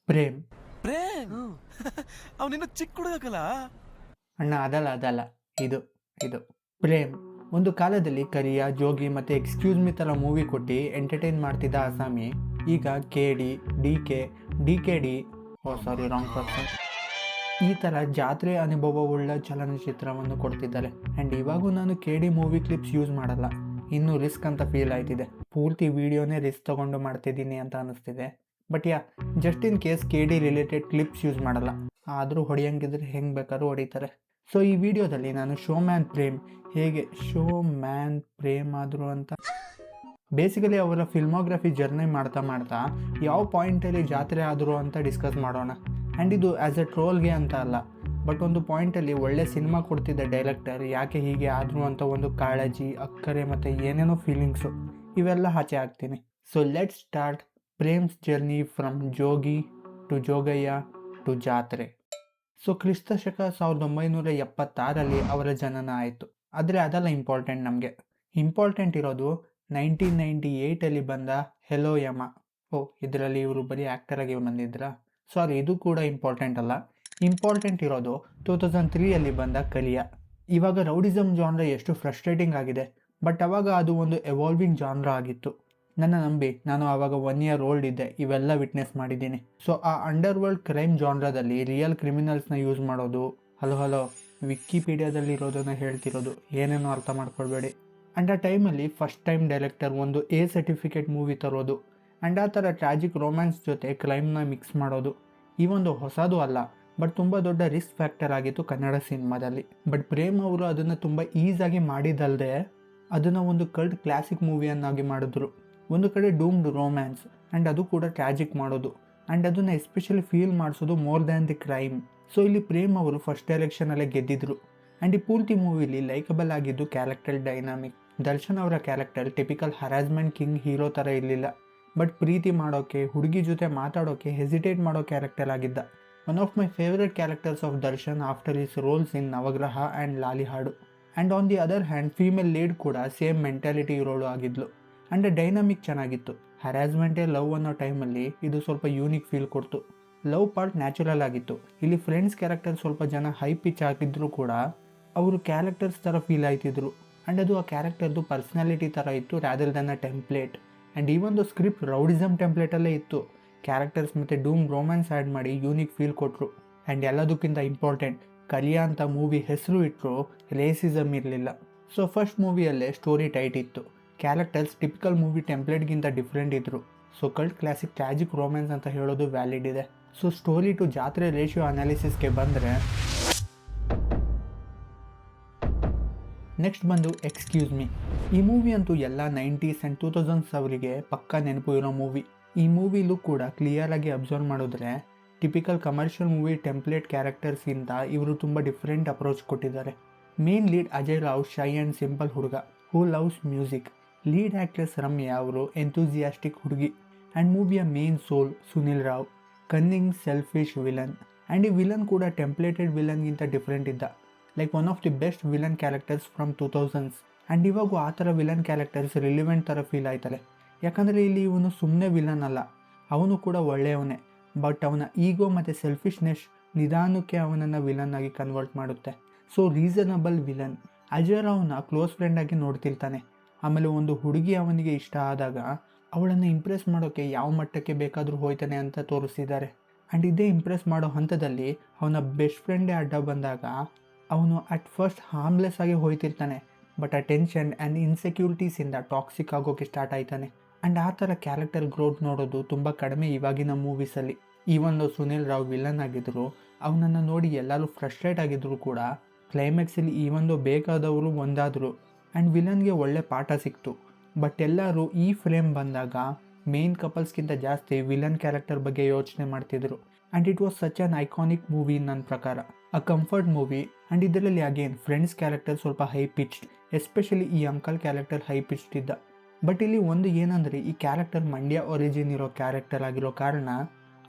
ಪ್ರೇಮ್. ಪ್ರೇಮ್ ಅವನಿನ್ನ ಚಿಕ್ಕ ಹುಡುಗಲ್ಲ. ಅಣ್ಣ ಅದಲ್ಲ ಇದು ಇದು ಪ್ರೇಮ್. ಒಂದು ಕಾಲದಲ್ಲಿ ಕರಿಯ, ಜೋಗಿ ಮತ್ತು ಎಕ್ಸ್ಕ್ಯೂಸ್ ಮಿ ಥರ ಮೂವಿ ಕೊಟ್ಟು ಎಂಟರ್ಟೈನ್ ಮಾಡ್ತಿದ್ದ ಅಸಾಮಿ ಈಗ KD, DK, ರಾಂಗ್ ಪರ್ಸನ್, ಈ ಥರ ಜಾತ್ರೆ ಅನುಭವವುಳ್ಳ ಚಲನಚಿತ್ರವನ್ನು ಕೊಡ್ತಿದ್ದಾರೆ. ಆ್ಯಂಡ್ ಇವಾಗೂ ನಾನು KD ಮೂವಿ ಕ್ಲಿಪ್ಸ್ ಯೂಸ್ ಮಾಡಲ್ಲ, ಇನ್ನೂ ರಿಸ್ಕ್ ಅಂತ ಫೀಲ್ ಆಯ್ತಿದೆ. ಪೂರ್ತಿ ವಿಡಿಯೋನೇ ರಿಸ್ಕ್ ತೊಗೊಂಡು ಮಾಡ್ತಿದ್ದೀನಿ ಅಂತ ಅನ್ನಿಸ್ತಿದೆ. But just in case KD related clips use ಮಾಡಲ್ಲ, ಆದರೂ ಹೊಡೆಯಂಗಿದ್ರೆ ಹೆಂಗೆ ಬೇಕಾದ್ರೂ ಹೊಡಿತಾರೆ. ಸೊ ಈ ವಿಡಿಯೋದಲ್ಲಿ ನಾನು ಶೋ ಮ್ಯಾನ್ ಪ್ರೇಮ್ ಆದರು ಅಂತ ಬೇಸಿಕಲಿ ಅವರ ಫಿಲ್ಮೋಗ್ರಫಿ ಜರ್ನಿ ಮಾಡ್ತಾ ಯಾವ ಪಾಯಿಂಟಲ್ಲಿ ಜಾತ್ರೆ ಆದರು ಅಂತ ಡಿಸ್ಕಸ್ ಮಾಡೋಣ. ಆ್ಯಂಡ್ ಇದು ಆ್ಯಸ್ ಎ ಟ್ರೋಲ್ಗೆ ಅಂತ ಅಲ್ಲ, ಬಟ್ ಒಂದು ಪಾಯಿಂಟಲ್ಲಿ ಒಳ್ಳೆ ಸಿನಿಮಾ ಕೊಡ್ತಿದ್ದ ಡೈರೆಕ್ಟರ್ ಯಾಕೆ ಹೀಗೆ ಆದರು ಅಂತ ಒಂದು ಕಾಳಜಿ, ಅಕ್ಕರೆ ಮತ್ತು ಏನೇನೋ ಫೀಲಿಂಗ್ಸು ಇವೆಲ್ಲ ಆಚೆ ಹಾಕ್ತೀನಿ. So let's start Prem's journey from Jogi to Jogayya to ಜಾತ್ರೆ. ಸೊ ಕ್ರಿಸ್ತಶಕ 1976 ಅವರ ಜನನ ಆಯಿತು. ಆದರೆ ಅದೆಲ್ಲ ಇಂಪಾರ್ಟೆಂಟ್. ನಮಗೆ ಇಂಪಾರ್ಟೆಂಟ್ ಇರೋದು 1998 ಬಂದ ಹೆಲೋ ಯಮ. ಇದರಲ್ಲಿ ಇವರು ಬರೀ ಆ್ಯಕ್ಟರಾಗಿ ಬಂದಿದ್ರಾ? ಸಾರಿ, ಇದು ಕೂಡ ಇಂಪಾರ್ಟೆಂಟ್ ಅಲ್ಲ. ಇಂಪಾರ್ಟೆಂಟ್ ಇರೋದು 2003 ಬಂದ ಕಲಿಯ. ಇವಾಗ ರೌಡಿಸಮ್ ಜಾನ್ರ ಎಷ್ಟು ಫ್ರಸ್ಟ್ರೇಟಿಂಗ್ ಆಗಿದೆ, ಬಟ್ ಅವಾಗ ಅದು ಒಂದು ಎವಾಲ್ವಿಂಗ್ ಜಾನ್ರ ಆಗಿತ್ತು. ನನ್ನ ನಂಬಿ, ನಾನು ಆವಾಗ 1 year old ಇದ್ದೆ, ಇವೆಲ್ಲ ವಿಟ್ನೆಸ್ ಮಾಡಿದ್ದೀನಿ. ಸೊ ಆ ಅಂಡರ್ ವರ್ಲ್ಡ್ ಕ್ರೈಮ್ ಜಾನ್ರದಲ್ಲಿ ರಿಯಲ್ ಕ್ರಿಮಿನಲ್ಸ್ನ ಯೂಸ್ ಮಾಡೋದು, ಹಲೋ ವಿಕಿಪೀಡಿಯಾದಲ್ಲಿ ಇರೋದನ್ನ ಹೇಳ್ತಿರೋದು, ಏನೇನೋ ಅರ್ಥ ಮಾಡ್ಕೊಳ್ಬೇಡಿ. ಆ್ಯಂಡ್ ಆ ಟೈಮಲ್ಲಿ ಫಸ್ಟ್ ಟೈಮ್ ಡೈರೆಕ್ಟರ್ ಒಂದು A ಸರ್ಟಿಫಿಕೇಟ್ ಮೂವಿ ತರೋದು, ಆ್ಯಂಡ್ ಆ ಥರ ಟ್ರಾಜಿಕ್ ರೊಮ್ಯಾನ್ಸ್ ಜೊತೆ ಕ್ರೈಮ್ನ ಮಿಕ್ಸ್ ಮಾಡೋದು, ಈ ಒಂದು ಹೊಸದು ಅಲ್ಲ, ಬಟ್ ತುಂಬ ದೊಡ್ಡ ರಿಸ್ಕ್ ಫ್ಯಾಕ್ಟರ್ ಆಗಿತ್ತು ಕನ್ನಡ ಸಿನಿಮಾದಲ್ಲಿ. ಬಟ್ ಪ್ರೇಮ್ ಅವರು ಅದನ್ನು ತುಂಬ ಈಸಾಗಿ ಮಾಡಿದ್ದಲ್ಲದೆ ಅದನ್ನು ಒಂದು ಕಲ್ಟ್ ಕ್ಲಾಸಿಕ್ ಮೂವಿಯನ್ನಾಗಿ ಮಾಡಿದ್ರು. ಒಂದು ಕಡೆ ಡೂಮ್ಡ್ ರೊಮ್ಯಾನ್ಸ್, ಆ್ಯಂಡ್ ಅದು ಕೂಡ ಟ್ರಾಜಿಕ್ ಮಾಡೋದು, ಆ್ಯಂಡ್ ಅದನ್ನು ಎಸ್ಪೆಷಲಿ ಫೀಲ್ ಮಾಡಿಸೋದು more than the crime. So ಇಲ್ಲಿ ಪ್ರೇಮ್ ಅವರು ಫಸ್ಟ್ ಎಲೆಕ್ಷನಲ್ಲೇ ಗೆದ್ದಿದ್ರು. ಆ್ಯಂಡ್ ಈ ಪೂರ್ತಿ ಮೂವಿಲಿ ಲೈಕಬಲ್ ಆಗಿದ್ದು ಕ್ಯಾರೆಕ್ಟರ್ ಡೈನಾಮಿಕ್. ದರ್ಶನ್ ಅವರ character typical harassment king hero ಥರ ಇರಲಿಲ್ಲ, ಬಟ್ ಪ್ರೀತಿ ಮಾಡೋಕ್ಕೆ, ಹುಡುಗಿ ಜೊತೆ ಮಾತಾಡೋಕ್ಕೆ ಹೆಸಿಟೇಟ್ ಮಾಡೋ ಕ್ಯಾರೆಕ್ಟರ್ ಆಗಿದ್ದ. One of my favourite characters of Darshan after his roles in Navagraha and Laali Haadu. And on the other hand female lead ಕೂಡ ಸೇಮ್ ಮೆಂಟಾಲಿಟಿ ಇರೋಳು ಆಗಿದ್ಲು. ಆ್ಯಂಡ್ ಡೈನಾಮಿಕ್ ಚೆನ್ನಾಗಿತ್ತು. ಹ್ಯಾರಾಸ್ಮೆಂಟೇ ಲವ್ ಅನ್ನೋ ಟೈಮಲ್ಲಿ ಇದು ಸ್ವಲ್ಪ ಯೂನಿಕ್ ಫೀಲ್ ಕೊಡ್ತು. ಲವ್ ಪಾರ್ಟ್ ನ್ಯಾಚುರಲ್ ಆಗಿತ್ತು. ಇಲ್ಲಿ ಫ್ರೆಂಡ್ಸ್ ಕ್ಯಾರೆಕ್ಟರ್ ಸ್ವಲ್ಪ ಜನ ಹೈ ಪಿಚ್ ಆಗಿದ್ದರೂ ಕೂಡ ಅವರು ಕ್ಯಾರೆಕ್ಟರ್ಸ್ ಥರ ಫೀಲ್ ಆಯ್ತಿದ್ರು. ಆ್ಯಂಡ್ ಅದು ಆ ಕ್ಯಾರೆಕ್ಟರ್ದು ಪರ್ಸ್ನಾಲಿಟಿ ಥರ ಇತ್ತು rather than a template. And ಈ ಒಂದು ಸ್ಕ್ರಿಪ್ಟ್ ರೌಡಿಸಮ್ ಟೆಂಪ್ಲೇಟಲ್ಲೇ ಇತ್ತು. ಕ್ಯಾರೆಕ್ಟರ್ಸ್ ಮತ್ತು ಡೂಮ್ ರೊಮ್ಯಾನ್ಸ್ ಆ್ಯಡ್ ಮಾಡಿ ಯೂನಿಕ್ ಫೀಲ್ ಕೊಟ್ಟರು. ಆ್ಯಂಡ್ ಎಲ್ಲದಕ್ಕಿಂತ ಇಂಪಾರ್ಟೆಂಟ್, ಕಲಿಯಾ ಅಂತ ಮೂವಿ ಹೆಸರು ಇಟ್ಟರು, ರೇಸಿಸಮ್ ಇರಲಿಲ್ಲ. ಸೊ ಫಸ್ಟ್ ಮೂವಿಯಲ್ಲೇ ಸ್ಟೋರಿ ಟೈಟ್ ಇತ್ತು. ಕ್ಯಾರೆಕ್ಟರ್ಸ್ ಟಿಪಿಕಲ್ ಮೂವಿ ಟೆಂಪ್ಲೇಟ್ಗಿಂತ ಡಿಫ್ರೆಂಟ್ ಇದ್ದರು. So cult classic tragic romance ಅಂತ ಹೇಳೋದು ವ್ಯಾಲಿಡ್ ಇದೆ. ಸೊ ಸ್ಟೋರಿ ಟು ಜಾತ್ರೆ ರೇಷಿಯೋ ಅನಾಲಿಸಿಸ್ಗೆ ಬಂದರೆ, ನೆಕ್ಸ್ಟ್ ಬಂದು ಎಕ್ಸ್ಕ್ಯೂಸ್ ಮಿ. ಈ ಮೂವಿ ಅಂತೂ ಎಲ್ಲ 90s ಆ್ಯಂಡ್ 2000s ಅವರಿಗೆ ಪಕ್ಕಾ ನೆನಪು ಇರೋ ಮೂವಿ. ಈ ಮೂವಿಲೂ ಕೂಡ ಕ್ಲಿಯರಾಗಿ ಅಬ್ಸರ್ವ್ ಮಾಡಿದ್ರೆ ಟಿಪಿಕಲ್ ಕಮರ್ಷಿಯಲ್ ಮೂವಿ ಟೆಂಪ್ಲೇಟ್ ಕ್ಯಾರೆಕ್ಟರ್ಸ್ಗಿಂತ ಇವರು ತುಂಬ ಡಿಫ್ರೆಂಟ್ ಅಪ್ರೋಚ್ ಕೊಟ್ಟಿದ್ದಾರೆ. Main lead Ajay Rao shy and simple ಹುಡುಗ who loves music. Lead actress Ramya ಅವರು ಎಂಥೂಸಿಯಾಸ್ಟಿಕ್ ಹುಡುಗಿ. ಆ್ಯಂಡ್ ಮೂವಿಯ main soul Sunil Rao, cunning selfish villain. And ಈ ವಿಲನ್ ಕೂಡ ಟೆಂಪ್ಲೇಟೆಡ್ ವಿಲನ್ಗಿಂತ ಡಿಫ್ರೆಂಟ್ ಇದ್ದ, like one of the best villain characters from 2000s. And ಇವಾಗೂ ಆ ಥರ ವಿಲನ್ ಕ್ಯಾರೆಕ್ಟರ್ಸ್ ರಿಲಿವೆಂಟ್ ಥರ ಫೀಲ್ ಆಯ್ತಾರೆ. ಯಾಕಂದರೆ ಇಲ್ಲಿ ಇವನು ಸುಮ್ಮನೆ ವಿಲನ್ ಅಲ್ಲ, ಅವನು ಕೂಡ ಒಳ್ಳೆಯವನೇ, ಬಟ್ ಅವನ ಈಗೋ ಮತ್ತು ಸೆಲ್ಫಿಶ್ನೆಸ್ ನಿಧಾನಕ್ಕೆ ಅವನನ್ನು ವಿಲನ್ ಆಗಿ ಕನ್ವರ್ಟ್ ಮಾಡುತ್ತೆ. So reasonable villain. ಅಜಯ್ ರಾವ್ನ ಕ್ಲೋಸ್ ಫ್ರೆಂಡಾಗಿ ನೋಡ್ತಿರ್ತಾನೆ. ಆಮೇಲೆ ಒಂದು ಹುಡುಗಿ ಅವನಿಗೆ ಇಷ್ಟ ಆದಾಗ ಅವಳನ್ನು ಇಂಪ್ರೆಸ್ ಮಾಡೋಕ್ಕೆ ಯಾವ ಮಟ್ಟಕ್ಕೆ ಬೇಕಾದರೂ ಹೋಯ್ತಾನೆ ಅಂತ ತೋರಿಸಿದ್ದಾರೆ. ಆ್ಯಂಡ್ ಇದೇ ಇಂಪ್ರೆಸ್ ಮಾಡೋ ಹಂತದಲ್ಲಿ ಅವನ ಬೆಸ್ಟ್ ಫ್ರೆಂಡೇ ಅಡ್ಡ ಬಂದಾಗ ಅವನು ಅಟ್ ಫಸ್ಟ್ ಹಾರ್ಮ್ಲೆಸ್ ಆಗಿ ಹೋಯ್ತಿರ್ತಾನೆ, ಬಟ್ ಆ ಟೆನ್ಷನ್ ಆ್ಯಂಡ್ ಇನ್ಸೆಕ್ಯೂರಿಟೀಸಿಂದ ಟಾಕ್ಸಿಕ್ ಆಗೋಕ್ಕೆ ಸ್ಟಾರ್ಟ್ ಆಯ್ತಾನೆ. ಆ್ಯಂಡ್ ಆ ಥರ ಕ್ಯಾರೆಕ್ಟರ್ ಗ್ರೋತ್ ನೋಡೋದು ತುಂಬ ಕಡಿಮೆ ಇವಾಗಿನ ಮೂವೀಸಲ್ಲಿ. ಈ ಒಂದು ಸುನಿಲ್ ರಾವ್ ವಿಲನ್ ಆಗಿದ್ದರು, ಅವನನ್ನು ನೋಡಿ ಎಲ್ಲರೂ ಫ್ರಸ್ಟ್ರೇಟ್ ಆಗಿದ್ರು ಕೂಡ ಕ್ಲೈಮ್ಯಾಕ್ಸಲ್ಲಿ ಈ ಒಂದು ಬೇಕಾದವರು ಒಂದಾದರು ಆ್ಯಂಡ್ ವಿಲನ್ಗೆ ಒಳ್ಳೆ ಪಾಠ ಸಿಕ್ತು. ಬಟ್ ಎಲ್ಲರೂ ಈ ಫ್ರೇಮ್ ಬಂದಾಗ ಮೇನ್ ಕಪಲ್ಸ್ಗಿಂತ ಜಾಸ್ತಿ ವಿಲನ್ ಕ್ಯಾರೆಕ್ಟರ್ ಬಗ್ಗೆ ಯೋಚನೆ ಮಾಡ್ತಿದ್ರು. And it was such on iconic movie ನನ್ನ ಪ್ರಕಾರ, ಅ ಕಂಫರ್ಟ್ ಮೂವಿ. ಆ್ಯಂಡ್ ಇದರಲ್ಲಿ ಅಗೇನ್ ಫ್ರೆಂಡ್ಸ್ ಕ್ಯಾರೆಕ್ಟರ್ ಸ್ವಲ್ಪ ಹೈ ಪಿಚ್ಡ್, ಎಸ್ಪೆಷಲಿ ಈ ಅಂಕಲ್ ಕ್ಯಾರೆಕ್ಟರ್ ಹೈ ಪಿಚ್ಡ್ ಇದ್ದ. ಬಟ್ ಇಲ್ಲಿ ಒಂದು ಏನಂದರೆ, ಈ ಕ್ಯಾರೆಕ್ಟರ್ ಮಂಡ್ಯ ಒರಿಜಿನ್ ಇರೋ ಕ್ಯಾರೆಕ್ಟರ್ ಆಗಿರೋ ಕಾರಣ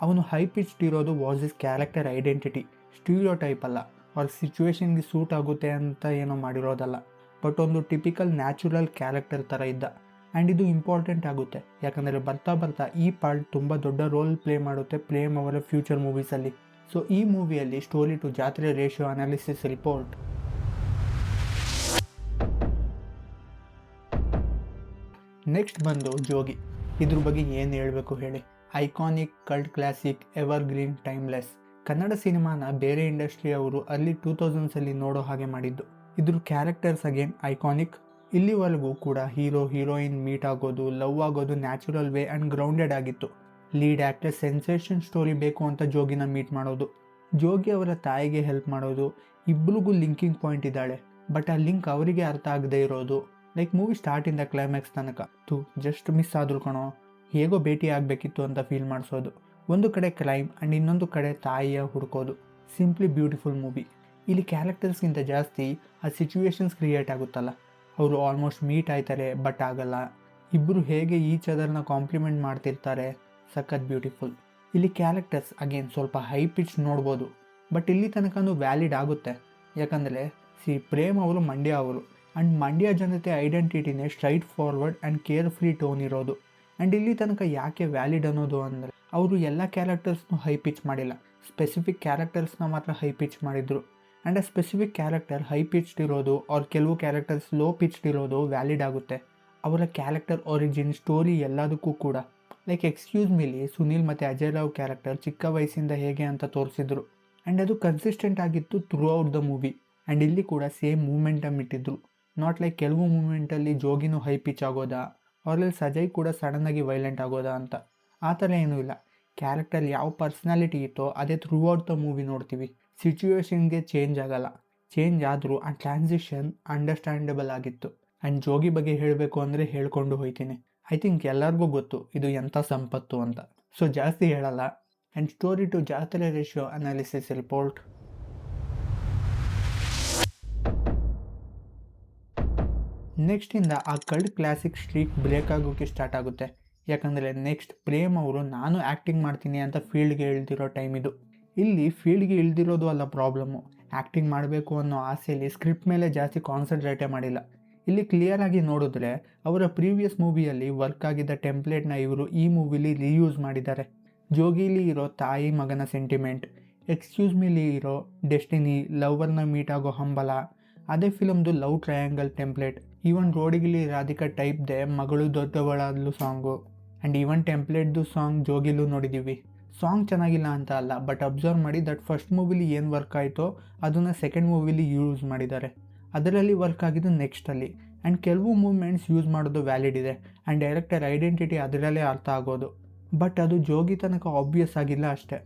ಅವನು ಹೈ ಪಿಚ್ಡ್ ಇರೋದು was is character identity, stereo type ಅಲ್ಲ, ಅವ್ರ ಸಿಚುವೇಶನ್ಗೆ ಸೂಟ್ ಆಗುತ್ತೆ ಅಂತ ಏನೋ ಮಾಡಿರೋದಲ್ಲ, ಬಟ್ ಒಂದು ಟಿಪಿಕಲ್ ನ್ಯಾಚುರಲ್ ಕ್ಯಾರೆಕ್ಟರ್ ಥರ ಇದ್ದ. ಆ್ಯಂಡ್ ಇದು ಇಂಪಾರ್ಟೆಂಟ್ ಆಗುತ್ತೆ, ಯಾಕಂದರೆ ಬರ್ತಾ ಬರ್ತಾ ಈ ಪಾರ್ಟ್ ತುಂಬ ದೊಡ್ಡ ರೋಲ್ ಪ್ಲೇ ಮಾಡುತ್ತೆ ಪ್ರೇಮ್ ಅವರ ಫ್ಯೂಚರ್ ಮೂವೀಸಲ್ಲಿ. ಸೊ ಈ ಮೂವಿಯಲ್ಲಿ ಸ್ಟೋರಿ ಟು ಜಾತ್ರೆ ರೇಷಿಯೋ ಅನಾಲಿಸಿಸ್ ರಿಪೋರ್ಟ್. ನೆಕ್ಸ್ಟ್ ಬಂದು ಜೋಗಿ. ಇದ್ರ ಬಗ್ಗೆ ಏನು ಹೇಳಬೇಕು ಹೇಳಿ. Iconic, cult classic, ever green, timeless. Kannada ಸಿನಿಮಾನ ಬೇರೆ ಇಂಡಸ್ಟ್ರಿ ಅವರು ಅರ್ಲಿ 2000s ನೋಡೋ ಹಾಗೆ ಮಾಡಿದ್ದು. ಇದ್ರ ಕ್ಯಾರೆಕ್ಟರ್ಸ್ ಅಗೇನ್ ಐಕಾನಿಕ್. ಇಲ್ಲಿವರೆಗೂ ಕೂಡ ಹೀರೋ ಹೀರೋಯಿನ್ ಮೀಟ್ ಆಗೋದು, ಲವ್ ಆಗೋದು ನ್ಯಾಚುರಲ್ ವೇ ಆ್ಯಂಡ್ ಗ್ರೌಂಡೆಡ್ ಆಗಿತ್ತು. ಲೀಡ್ ಆ್ಯಕ್ಟರ್ ಸೆನ್ಸೇಷನ್ ಸ್ಟೋರಿ ಬೇಕು ಅಂತ ಜೋಗಿನ ಮೀಟ್ ಮಾಡೋದು, ಜೋಗಿ ಅವರ ತಾಯಿಗೆ ಹೆಲ್ಪ್ ಮಾಡೋದು, ಇಬ್ಬರಿಗೂ ಲಿಂಕಿಂಗ್ ಪಾಯಿಂಟ್ ಇದ್ದಾಳೆ, ಬಟ್ ಆ ಲಿಂಕ್ ಅವರಿಗೆ ಅರ್ಥ ಆಗದೆ ಇರೋದು. ಲೈಕ್ ಮೂವಿ ಸ್ಟಾರ್ಟಿಂದ ಕ್ಲೈಮ್ಯಾಕ್ಸ್ ತನಕ ಜಸ್ಟ್ ಮಿಸ್ ಆದ್ರು ಕಣೋ, ಹೇಗೋ ಭೇಟಿ ಆಗಬೇಕಿತ್ತು ಅಂತ ಫೀಲ್ ಮಾಡಿಸೋದು. ಒಂದು ಕಡೆ ಕ್ರೈಮ್ ಆ್ಯಂಡ್ ಇನ್ನೊಂದು ಕಡೆ ತಾಯಿಯ ಹುಡುಕೋದು. Simply beautiful movie. ಇಲ್ಲಿ ಕ್ಯಾರೆಕ್ಟರ್ಸ್ಗಿಂತ ಜಾಸ್ತಿ ಆ ಸಿಚುವೇಶನ್ಸ್ ಕ್ರಿಯೇಟ್ ಆಗುತ್ತಲ್ಲ, ಅವರು ಆಲ್ಮೋಸ್ಟ್ ಮೀಟ್ ಆಯ್ತಾರೆ ಬಟ್ ಆಗಲ್ಲ, ಇಬ್ಬರು ಹೇಗೆ ಈಚ್ ಅದರ್ನ ಕಾಂಪ್ಲಿಮೆಂಟ್ ಮಾಡ್ತಿರ್ತಾರೆ, ಸಖತ್ ಬ್ಯೂಟಿಫುಲ್. ಇಲ್ಲಿ ಕ್ಯಾರೆಕ್ಟರ್ಸ್ ಅಗೇನ್ ಸ್ವಲ್ಪ ಹೈ ಪಿಚ್ ನೋಡ್ಬೋದು, ಬಟ್ ಇಲ್ಲಿ ತನಕನೂ ವ್ಯಾಲಿಡ್ ಆಗುತ್ತೆ. ಯಾಕಂದರೆ ಪ್ರೇಮ್ ಅವರು ಮಂಡ್ಯ ಅವರು, ಆ್ಯಂಡ್ ಮಂಡ್ಯ ಜನತೆ ಐಡೆಂಟಿಟಿನೇ straightforward and carefree tone ಇರೋದು. ಆ್ಯಂಡ್ ಇಲ್ಲಿ ತನಕ ಯಾಕೆ ವ್ಯಾಲಿಡ್ ಅನ್ನೋದು ಅಂದರೆ ಅವರು ಎಲ್ಲ ಕ್ಯಾರೆಕ್ಟರ್ಸ್ನೂ ಹೈ ಪಿಚ್ ಮಾಡಿಲ್ಲ, ಸ್ಪೆಸಿಫಿಕ್ ಕ್ಯಾರೆಕ್ಟರ್ಸ್ನ ಮಾತ್ರ ಹೈ ಪಿಚ್ ಮಾಡಿದರು. ಆ್ಯಂಡ್ ಆ ಸ್ಪೆಸಿಫಿಕ್ ಕ್ಯಾರೆಕ್ಟರ್ ಹೈ ಪಿಚ್ಡ್ ಇರೋದು ಅವ್ರ ಕೆಲವು ಕ್ಯಾರೆಕ್ಟರ್ಸ್ ಲೋ ಪಿಚ್ಡ್ ಇರೋದು ವ್ಯಾಲಿಡ್ ಆಗುತ್ತೆ. ಅವರ ಕ್ಯಾರೆಕ್ಟರ್ ಒರಿಜಿನ್ ಸ್ಟೋರಿ ಎಲ್ಲದಕ್ಕೂ ಕೂಡ. ಲೈಕ್ ಎಕ್ಸ್ಕ್ಯೂಸ್ ಮೀಲಿ ಸುನೀಲ್ ಮತ್ತು ಅಜಯ್ ರಾವ್ ಕ್ಯಾರೆಕ್ಟರ್ ಚಿಕ್ಕ ವಯಸ್ಸಿಂದ ಹೇಗೆ ಅಂತ ತೋರಿಸಿದ್ರು, ಆ್ಯಂಡ್ ಅದು ಕನ್ಸಿಸ್ಟೆಂಟ್ ಆಗಿತ್ತು through out the movie. And ಇಲ್ಲಿ ಕೂಡ ಸೇಮ್ ಮೂಮೆಂಟಮ್ ಇಟ್ಟಿದ್ರು. ನಾಟ್ ಲೈಕ್ ಕೆಲವು ಮೂಮೆಂಟಲ್ಲಿ ಜೋಗಿನೂ ಹೈ ಪಿಚ್ ಆಗೋದಾ, ಅವರಲ್ಲಿ ಸಜಯ್ ಕೂಡ ಸಡನ್ನಾಗಿ ವೈಲೆಂಟ್ ಆಗೋದಾ ಅಂತ. ಆ ಥರ ಏನೂ ಇಲ್ಲ. ಕ್ಯಾರೆಕ್ಟರ್ ಯಾವ ಪರ್ಸ್ನಾಲಿಟಿ ಇತ್ತೋ ಅದೇ ಥ್ರೂ ಔಟ್ ದ ಮೂವಿ ನೋಡ್ತೀವಿ. ಸಿಚುವೇಶನ್ಗೆ ಚೇಂಜ್ ಆಗಲ್ಲ, ಚೇಂಜ್ ಆದರೂ ಆ ಟ್ರಾನ್ಸಿಷನ್ ಅಂಡರ್ಸ್ಟ್ಯಾಂಡಬಲ್ ಆಗಿತ್ತು. ಆ್ಯಂಡ್ ಜೋಗಿ ಬಗ್ಗೆ ಹೇಳಬೇಕು ಅಂದರೆ ಹೇಳ್ಕೊಂಡು ಹೋಗ್ತೀನಿ. ಐ ಥಿಂಕ್ ಎಲ್ಲರಿಗೂ ಗೊತ್ತು ಇದು ಎಂಥ ಸಂಪತ್ತು ಅಂತ, ಸೊ ಜಾಸ್ತಿ ಹೇಳಲ್ಲ. ಆ್ಯಂಡ್ ಸ್ಟೋರಿ ಟು ಜಾತ್ರೆ ರೇಷಿಯೋ ಅನಾಲಿಸಿಸ್ ರಿಪೋರ್ಟ್. ನೆಕ್ಸ್ಟಿಂದ ಆ ಕಲ್ಟ್ ಕ್ಲಾಸಿಕ್ ಸ್ಟ್ರೀಕ್ ಬ್ರೇಕ್ ಆಗೋಕ್ಕೆ ಸ್ಟಾರ್ಟ್ ಆಗುತ್ತೆ. ಯಾಕಂದರೆ ನೆಕ್ಸ್ಟ್ ಪ್ರೇಮ್ ಅವರು ನಾನು ಆ್ಯಕ್ಟಿಂಗ್ ಮಾಡ್ತೀನಿ ಅಂತ ಫೀಲ್ಡ್ಗೆ ಇಳ್ದಿರೋ ಟೈಮ್ ಇದು. ಇಲ್ಲಿ ಫೀಲ್ಡ್ಗೆ ಇಳ್ದಿರೋದು ಅಲ್ಲ ಪ್ರಾಬ್ಲಮ್ಮು, ಆ್ಯಕ್ಟಿಂಗ್ ಮಾಡಬೇಕು ಅನ್ನೋ ಆಸೆಯಲ್ಲಿ ಸ್ಕ್ರಿಪ್ಟ್ ಮೇಲೆ ಜಾಸ್ತಿ ಕಾನ್ಸಂಟ್ರೇಟೇ ಮಾಡಿಲ್ಲ. ಇಲ್ಲಿ ಕ್ಲಿಯರಾಗಿ ನೋಡಿದ್ರೆ ಅವರ ಪ್ರೀವಿಯಸ್ ಮೂವಿಯಲ್ಲಿ ವರ್ಕ್ ಆಗಿದ್ದ ಟೆಂಪ್ಲೇಟ್ನ ಇವರು ಈ ಮೂವಿಲಿ ರೀಯೂಸ್ ಮಾಡಿದ್ದಾರೆ. ಜೋಗಿಲಿ ಇರೋ ತಾಯಿ ಮಗನ ಸೆಂಟಿಮೆಂಟ್, ಎಕ್ಸ್ಕ್ಯೂಸ್ ಮೀಲಿ ಇರೋ ಡೆಸ್ಟಿನಿ, ಲವ್ವರ್ನ ಮೀಟ್ ಆಗೋ ಹಂಬಲ, ಅದೇ ಫಿಲಮ್ದು ಲವ್ ಟ್ರಯಾಂಗಲ್ ಟೆಂಪ್ಲೇಟ್. ಈವನ್ ರೋಡಿಗಿಲಿ ರಾಧಿಕಾ ಟೈಪ್ದೆ ಮಗಳು ದೊಡ್ಡವಳಾದ್ಲು ಸಾಂಗು. ಆ್ಯಂಡ್ ಈವನ್ ಟೆಂಪ್ಲೇಟ್ದು ಸಾಂಗ್ ಜೋಗಿಲೂ ನೋಡಿದ್ದೀವಿ. ಸಾಂಗ್ ಚೆನ್ನಾಗಿಲ್ಲ ಅಂತ ಅಲ್ಲ, ಬಟ್ ಅಬ್ಸರ್ವ್ ಮಾಡಿ ದಟ್ ಫಸ್ಟ್ ಮೂವಿಲಿ ಏನು ವರ್ಕ್ ಆಯಿತೋ ಅದನ್ನು ಸೆಕೆಂಡ್ ಮೂವಿಲಿ ಯೂಸ್ ಮಾಡಿದ್ದಾರೆ. ಅದರಲ್ಲಿ ವರ್ಕ್ ಆಗಿದ್ದು ನೆಕ್ಸ್ಟಲ್ಲಿ. ಆ್ಯಂಡ್ ಕೆಲವು ಮೂಮೆಂಟ್ಸ್ ಯೂಸ್ ಮಾಡೋದು ವ್ಯಾಲಿಡ್ ಇದೆ, ಆ್ಯಂಡ್ ಡೈರೆಕ್ಟರ್ ಐಡೆಂಟಿಟಿ ಅದರಲ್ಲೇ ಅರ್ಥ ಆಗೋದು. ಬಟ್ ಅದು ಜೋಗಿ ತನಕ ಆಬ್ವಿಯಸ್ ಆಗಿಲ್ಲ ಅಷ್ಟೇ.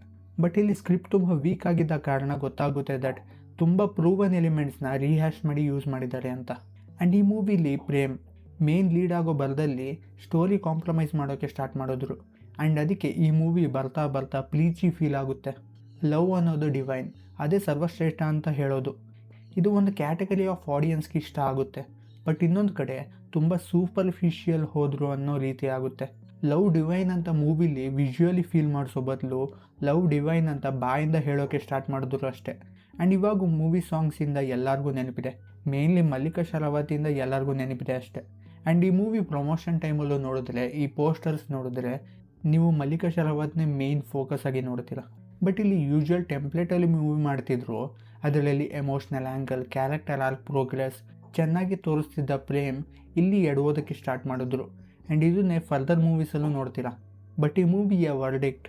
ಬಟ್ ಇಲ್ಲಿ ಸ್ಕ್ರಿಪ್ಟ್ ತುಂಬ ವೀಕ್ ಆಗಿದ್ದ ಕಾರಣ ಗೊತ್ತಾಗುತ್ತೆ ದಟ್ ತುಂಬ ಪ್ರೂವನ್ ಎಲಿಮೆಂಟ್ಸ್ನ ರೀಹ್ಯಾಶ್ ಮಾಡಿ ಯೂಸ್ ಮಾಡಿದ್ದಾರೆ ಅಂತ. ಆ್ಯಂಡ್ ಈ ಮೂವಿಲಿ ಪ್ರೇಮ್ ಮೇನ್ ಲೀಡ್ ಆಗೋ ಬರದಲ್ಲಿ ಸ್ಟೋರಿ ಕಾಂಪ್ರಮೈಸ್ ಮಾಡೋಕ್ಕೆ ಸ್ಟಾರ್ಟ್ ಮಾಡಿದ್ರು. ಆ್ಯಂಡ್ ಅದಕ್ಕೆ ಈ ಮೂವಿ ಬರ್ತಾ ಬರ್ತಾ ಪ್ರೀಚಿ ಫೀಲ್ ಆಗುತ್ತೆ. ಲವ್ ಅನ್ನೋದು ಡಿವೈನ್, ಅದೇ ಸರ್ವಶ್ರೇಷ್ಠ ಅಂತ ಹೇಳೋದು. ಇದು ಒಂದು ಕ್ಯಾಟಗರಿ ಆಫ್ ಆಡಿಯನ್ಸ್ಗೆ ಇಷ್ಟ ಆಗುತ್ತೆ. ಬಟ್ ಇನ್ನೊಂದು ಕಡೆ ತುಂಬ ಸೂಪರ್ಫಿಷಿಯಲ್ ಹೋದರು ಅನ್ನೋ ರೀತಿ ಆಗುತ್ತೆ. ಲವ್ ಡಿವೈನ್ ಅಂತ ಮೂವಿಲಿ ವಿಜುವಲಿ ಫೀಲ್ ಮಾಡಿಸೋ ಬದಲು ಲವ್ ಡಿವೈನ್ ಅಂತ ಬಾಯಿಂದ ಹೇಳೋಕ್ಕೆ ಸ್ಟಾರ್ಟ್ ಮಾಡಿದ್ರು ಅಷ್ಟೇ. ಆ್ಯಂಡ್ ಇವಾಗ ಮೂವಿ ಸಾಂಗ್ಸಿಂದ ಎಲ್ಲರಿಗೂ ನೆನಪಿದೆ, ಮೇನ್ಲಿ ಮಲ್ಲಿಕಾ ಶರಾವತಿಯಿಂದ ಎಲ್ಲರಿಗೂ ನೆನಪಿದೆ ಅಷ್ಟೇ. ಆ್ಯಂಡ್ ಈ ಮೂವಿ ಪ್ರಮೋಷನ್ ಟೈಮಲ್ಲೂ ನೋಡಿದ್ರೆ, ಈ ಪೋಸ್ಟರ್ಸ್ ನೋಡಿದ್ರೆ ನೀವು ಮಲ್ಲಿಕಾ ಶರಾವತ್ನೇ ಮೇನ್ ಫೋಕಸ್ ಆಗಿ ನೋಡ್ತೀರ. ಬಟ್ ಇಲ್ಲಿ ಯೂಶ್ವಲ್ ಟೆಂಪ್ಲೇಟಲ್ಲಿ ಮೂವಿ ಮಾಡ್ತಿದ್ರು, ಅದರಲ್ಲಿ emotional angle, character arc progress ಚೆನ್ನಾಗಿ ತೋರಿಸ್ತಿದ್ದ ಪ್ರೇಮ್ ಇಲ್ಲಿ ಎಡವೋದಕ್ಕೆ ಸ್ಟಾರ್ಟ್ ಮಾಡಿದ್ರು. ಆ್ಯಂಡ್ ಇದನ್ನೇ ಫರ್ದರ್ ಮೂವೀಸಲ್ಲೂ ನೋಡ್ತೀರಾ. ಬಟ್ ಈ ಮೂವಿಯ verdict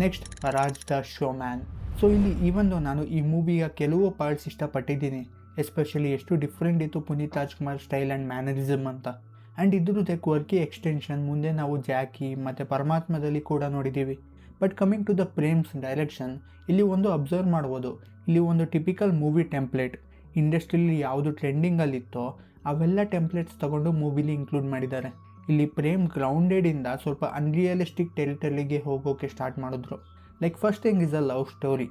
next Raj the showman. So ಇಲ್ಲಿ ಈವನ್ ನಾನು ಈ ಮೂವಿಯ ಕೆಲವು ಪಾರ್ಟ್ಸ್ ಇಷ್ಟಪಟ್ಟಿದ್ದೀನಿ, ಎಸ್ಪೆಷಲಿ ಎಷ್ಟು ಡಿಫ್ರೆಂಟ್ ಇತ್ತು Puneeth Rajkumar style and mannerism ಅಂತ. ಆ್ಯಂಡ್ ಇದ್ರದ್ದೇ ಕ್ವರ್ಕಿ ಎಕ್ಸ್ಟೆನ್ಷನ್ ಮುಂದೆ ನಾವು ಜಾಕಿ ಮತ್ತು ಪರಮಾತ್ಮದಲ್ಲಿ ಕೂಡ ನೋಡಿದ್ದೀವಿ. But coming to the Prem's direction, ಇಲ್ಲಿ ಒಂದು ಅಬ್ಸರ್ವ್ ಮಾಡ್ಬೋದು, ಇಲ್ಲಿ ಒಂದು ಟಿಪಿಕಲ್ ಮೂವಿ ಟೆಂಪ್ಲೇಟ್ ಇಂಡಸ್ಟ್ರಿಯಲ್ಲಿ ಯಾವುದು ಟ್ರೆಂಡಿಂಗಲ್ಲಿತ್ತೋ ಅವೆಲ್ಲ ಟೆಂಪ್ಲೇಟ್ಸ್ ತೊಗೊಂಡು ಮೂವಿಲಿ ಇನ್ಕ್ಲೂಡ್ ಮಾಡಿದ್ದಾರೆ. ಇಲ್ಲಿ ಪ್ರೇಮ್ ಗ್ರೌಂಡೆಡಿಂದ ಸ್ವಲ್ಪ ಅನ್ರಿಯಲಿಸ್ಟಿಕ್ ಟೆರಿಟರಿಗೆ ಹೋಗೋಕ್ಕೆ ಸ್ಟಾರ್ಟ್ ಮಾಡಿದ್ರು. Like first thing is a love story.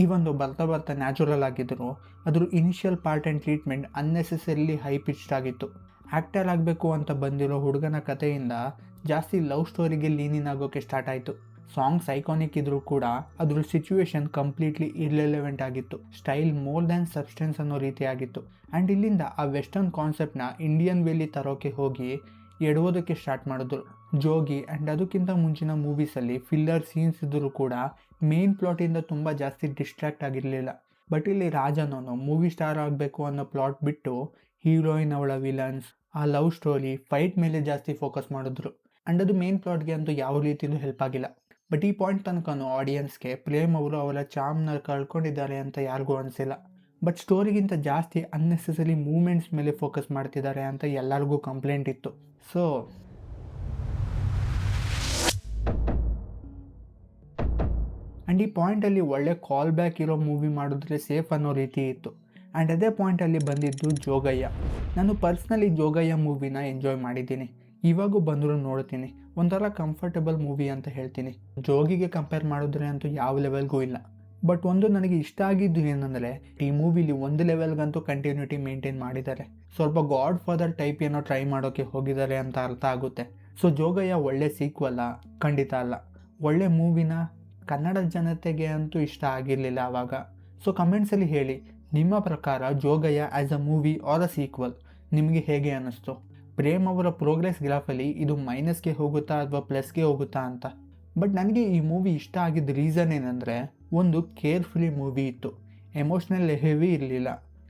ಈ ಒಂದು ಬರ್ತಾ ಬರ್ತಾ ನ್ಯಾಚುರಲ್ ಆಗಿದ್ರು, ಅದ್ರ initial part and treatment unnecessarily high pitched ಆಗಿತ್ತು. ಆ್ಯಕ್ಟರ್ ಆಗಬೇಕು ಅಂತ ಬಂದಿರೋ ಹುಡುಗನ ಕಥೆಯಿಂದ ಜಾಸ್ತಿ ಲವ್ ಸ್ಟೋರಿಗೆ ಲೀನಿನ್ ಆಗೋಕ್ಕೆ ಸ್ಟಾರ್ಟ್ ಆಯಿತು. ಸಾಂಗ್ಸ್ ಐಕಾನಿಕ್ ಇದ್ರೂ ಕೂಡ ಅದ್ರ ಸಿಚುವೇಶನ್ ಕಂಪ್ಲೀಟ್ಲಿ ಇರ್ರೆಲೆವೆಂಟ್ ಆಗಿತ್ತು. ಸ್ಟೈಲ್ ಮೋರ್ ದ್ಯಾನ್ ಸಬ್ಸ್ಟೆನ್ಸ್ ಅನ್ನೋ ರೀತಿ ಆಗಿತ್ತು. ಆ್ಯಂಡ್ ಇಲ್ಲಿಂದ ಆ ವೆಸ್ಟರ್ನ್ ಕಾನ್ಸೆಪ್ಟ್ನ ಇಂಡಿಯನ್ ವೇಲಿ ತರೋಕೆ ಹೋಗಿ ಎಡುವುದಕ್ಕೆ ಸ್ಟಾರ್ಟ್ ಮಾಡಿದ್ರು. ಜೋಗಿ ಆ್ಯಂಡ್ ಅದಕ್ಕಿಂತ ಮುಂಚಿನ ಮೂವೀಸಲ್ಲಿ ಫಿಲ್ಲರ್ ಸೀನ್ಸ್ ಇದ್ದರೂ ಕೂಡ ಮೇನ್ ಪ್ಲಾಟಿಂದ ತುಂಬ ಜಾಸ್ತಿ ಡಿಸ್ಟ್ರಾಕ್ಟ್ ಆಗಿರಲಿಲ್ಲ. ಬಟ್ ಇಲ್ಲಿ ರಾಜನವನು ಮೂವಿ ಸ್ಟಾರ್ ಆಗಬೇಕು ಅನ್ನೋ ಪ್ಲಾಟ್ ಬಿಟ್ಟು ಹೀರೋಯಿನ್, ಅವಳ ವಿಲನ್ಸ್, ಆ ಲವ್ ಸ್ಟೋರಿ, ಫೈಟ್ ಮೇಲೆ ಜಾಸ್ತಿ ಫೋಕಸ್ ಮಾಡಿದ್ರು. ಆ್ಯಂಡ್ ಅದು ಮೇನ್ ಪ್ಲಾಟ್ಗೆ ಅಂತೂ ಯಾವ ರೀತಿಯೂ ಹೆಲ್ಪ್ ಆಗಿಲ್ಲ. ಬಟ್ ಈ ಪಾಯಿಂಟ್ ತನಕನೂ ಆಡಿಯನ್ಸ್ಗೆ ಪ್ರೇಮ್ ಅವರು ಅವರ ಚಾಮ್ನ ಕಳ್ಕೊಂಡಿದ್ದಾರೆ ಅಂತ ಯಾರಿಗೂ ಅನಿಸಿಲ್ಲ. ಬಟ್ ಸ್ಟೋರಿಗಿಂತ ಜಾಸ್ತಿ ಅನ್ನೆಸೆಸರಿ ಮೂಮೆಂಟ್ಸ್ ಮೇಲೆ ಫೋಕಸ್ ಮಾಡ್ತಿದ್ದಾರೆ ಅಂತ ಎಲ್ಲರಿಗೂ ಕಂಪ್ಲೇಂಟ್ ಇತ್ತು. ಸೊ ಆ್ಯಂಡ್ ಈ ಪಾಯಿಂಟಲ್ಲಿ ಒಳ್ಳೆ ಕಾಲ್ ಬ್ಯಾಕ್ ಇರೋ ಮೂವಿ ಮಾಡಿದ್ರೆ ಸೇಫ್ ಅನ್ನೋ ರೀತಿ ಇತ್ತು. ಆ್ಯಂಡ್ ಅದೇ ಪಾಯಿಂಟಲ್ಲಿ ಬಂದಿದ್ದು ಜೋಗಯ್ಯ. ನಾನು ಪರ್ಸ್ನಲಿ ಜೋಗಯ್ಯ ಮೂವಿನ ಎಂಜಾಯ್ ಮಾಡಿದ್ದೀನಿ. ಇವಾಗೂ ಬಂದರೂ ನೋಡ್ತೀನಿ. ಒಂಥರ ಕಂಫರ್ಟಬಲ್ ಮೂವಿ ಅಂತ ಹೇಳ್ತೀನಿ. ಜೋಗಿಗೆ ಕಂಪೇರ್ ಮಾಡಿದ್ರೆ ಅಂತೂ ಯಾವ ಲೆವೆಲ್ಗೂ ಇಲ್ಲ. ಬಟ್ ಒಂದು ನನಗೆ ಇಷ್ಟ ಆಗಿದ್ದು ಏನಂದರೆ ಈ ಮೂವಿಲಿ ಒಂದು ಲೆವೆಲ್ಗಂತೂ ಕಂಟಿನ್ಯೂಟಿ ಮೇಂಟೈನ್ ಮಾಡಿದ್ದಾರೆ. ಸ್ವಲ್ಪ ಗಾಡ್ ಫಾದರ್ ಟೈಪ್ ಏನೋ ಟ್ರೈ ಮಾಡೋಕ್ಕೆ ಹೋಗಿದ್ದಾರೆ ಅಂತ ಅರ್ಥ ಆಗುತ್ತೆ. ಸೊ ಜೋಗಯ್ಯ ಒಳ್ಳೆ ಸೀಕ್ವಲ್ಲ? ಖಂಡಿತ ಅಲ್ಲ. ಒಳ್ಳೆ ಮೂವಿನ ಕನ್ನಡ ಜನತೆಗೆ ಅಂತೂ ಇಷ್ಟ ಆಗಿರಲಿಲ್ಲ ಆವಾಗ. ಸೊ ಕಮೆಂಟ್ಸಲ್ಲಿ ಹೇಳಿ, ನಿಮ್ಮ ಪ್ರಕಾರ Jogayya as a movie or a sequel ನಿಮಗೆ ಹೇಗೆ ಅನ್ನಿಸ್ತು? ಪ್ರೇಮ್ ಅವರ ಪ್ರೋಗ್ರೆಸ್ ಗ್ರಾಫಲ್ಲಿ ಇದು ಮೈನಸ್ಗೆ ಹೋಗುತ್ತಾ ಅಥವಾ ಪ್ಲಸ್ಗೆ ಹೋಗುತ್ತಾ ಅಂತ. ಬಟ್ ನನಗೆ ಈ ಮೂವಿ ಇಷ್ಟ ಆಗಿದ್ದ ರೀಸನ್ ಏನಂದರೆ, ಒಂದು ಕೇರ್ಫುಲಿ ಮೂವಿ ಇತ್ತು, ಎಮೋಷ್ನಲ್ ಹೆವಿ ಇರಲಿಲ್ಲ.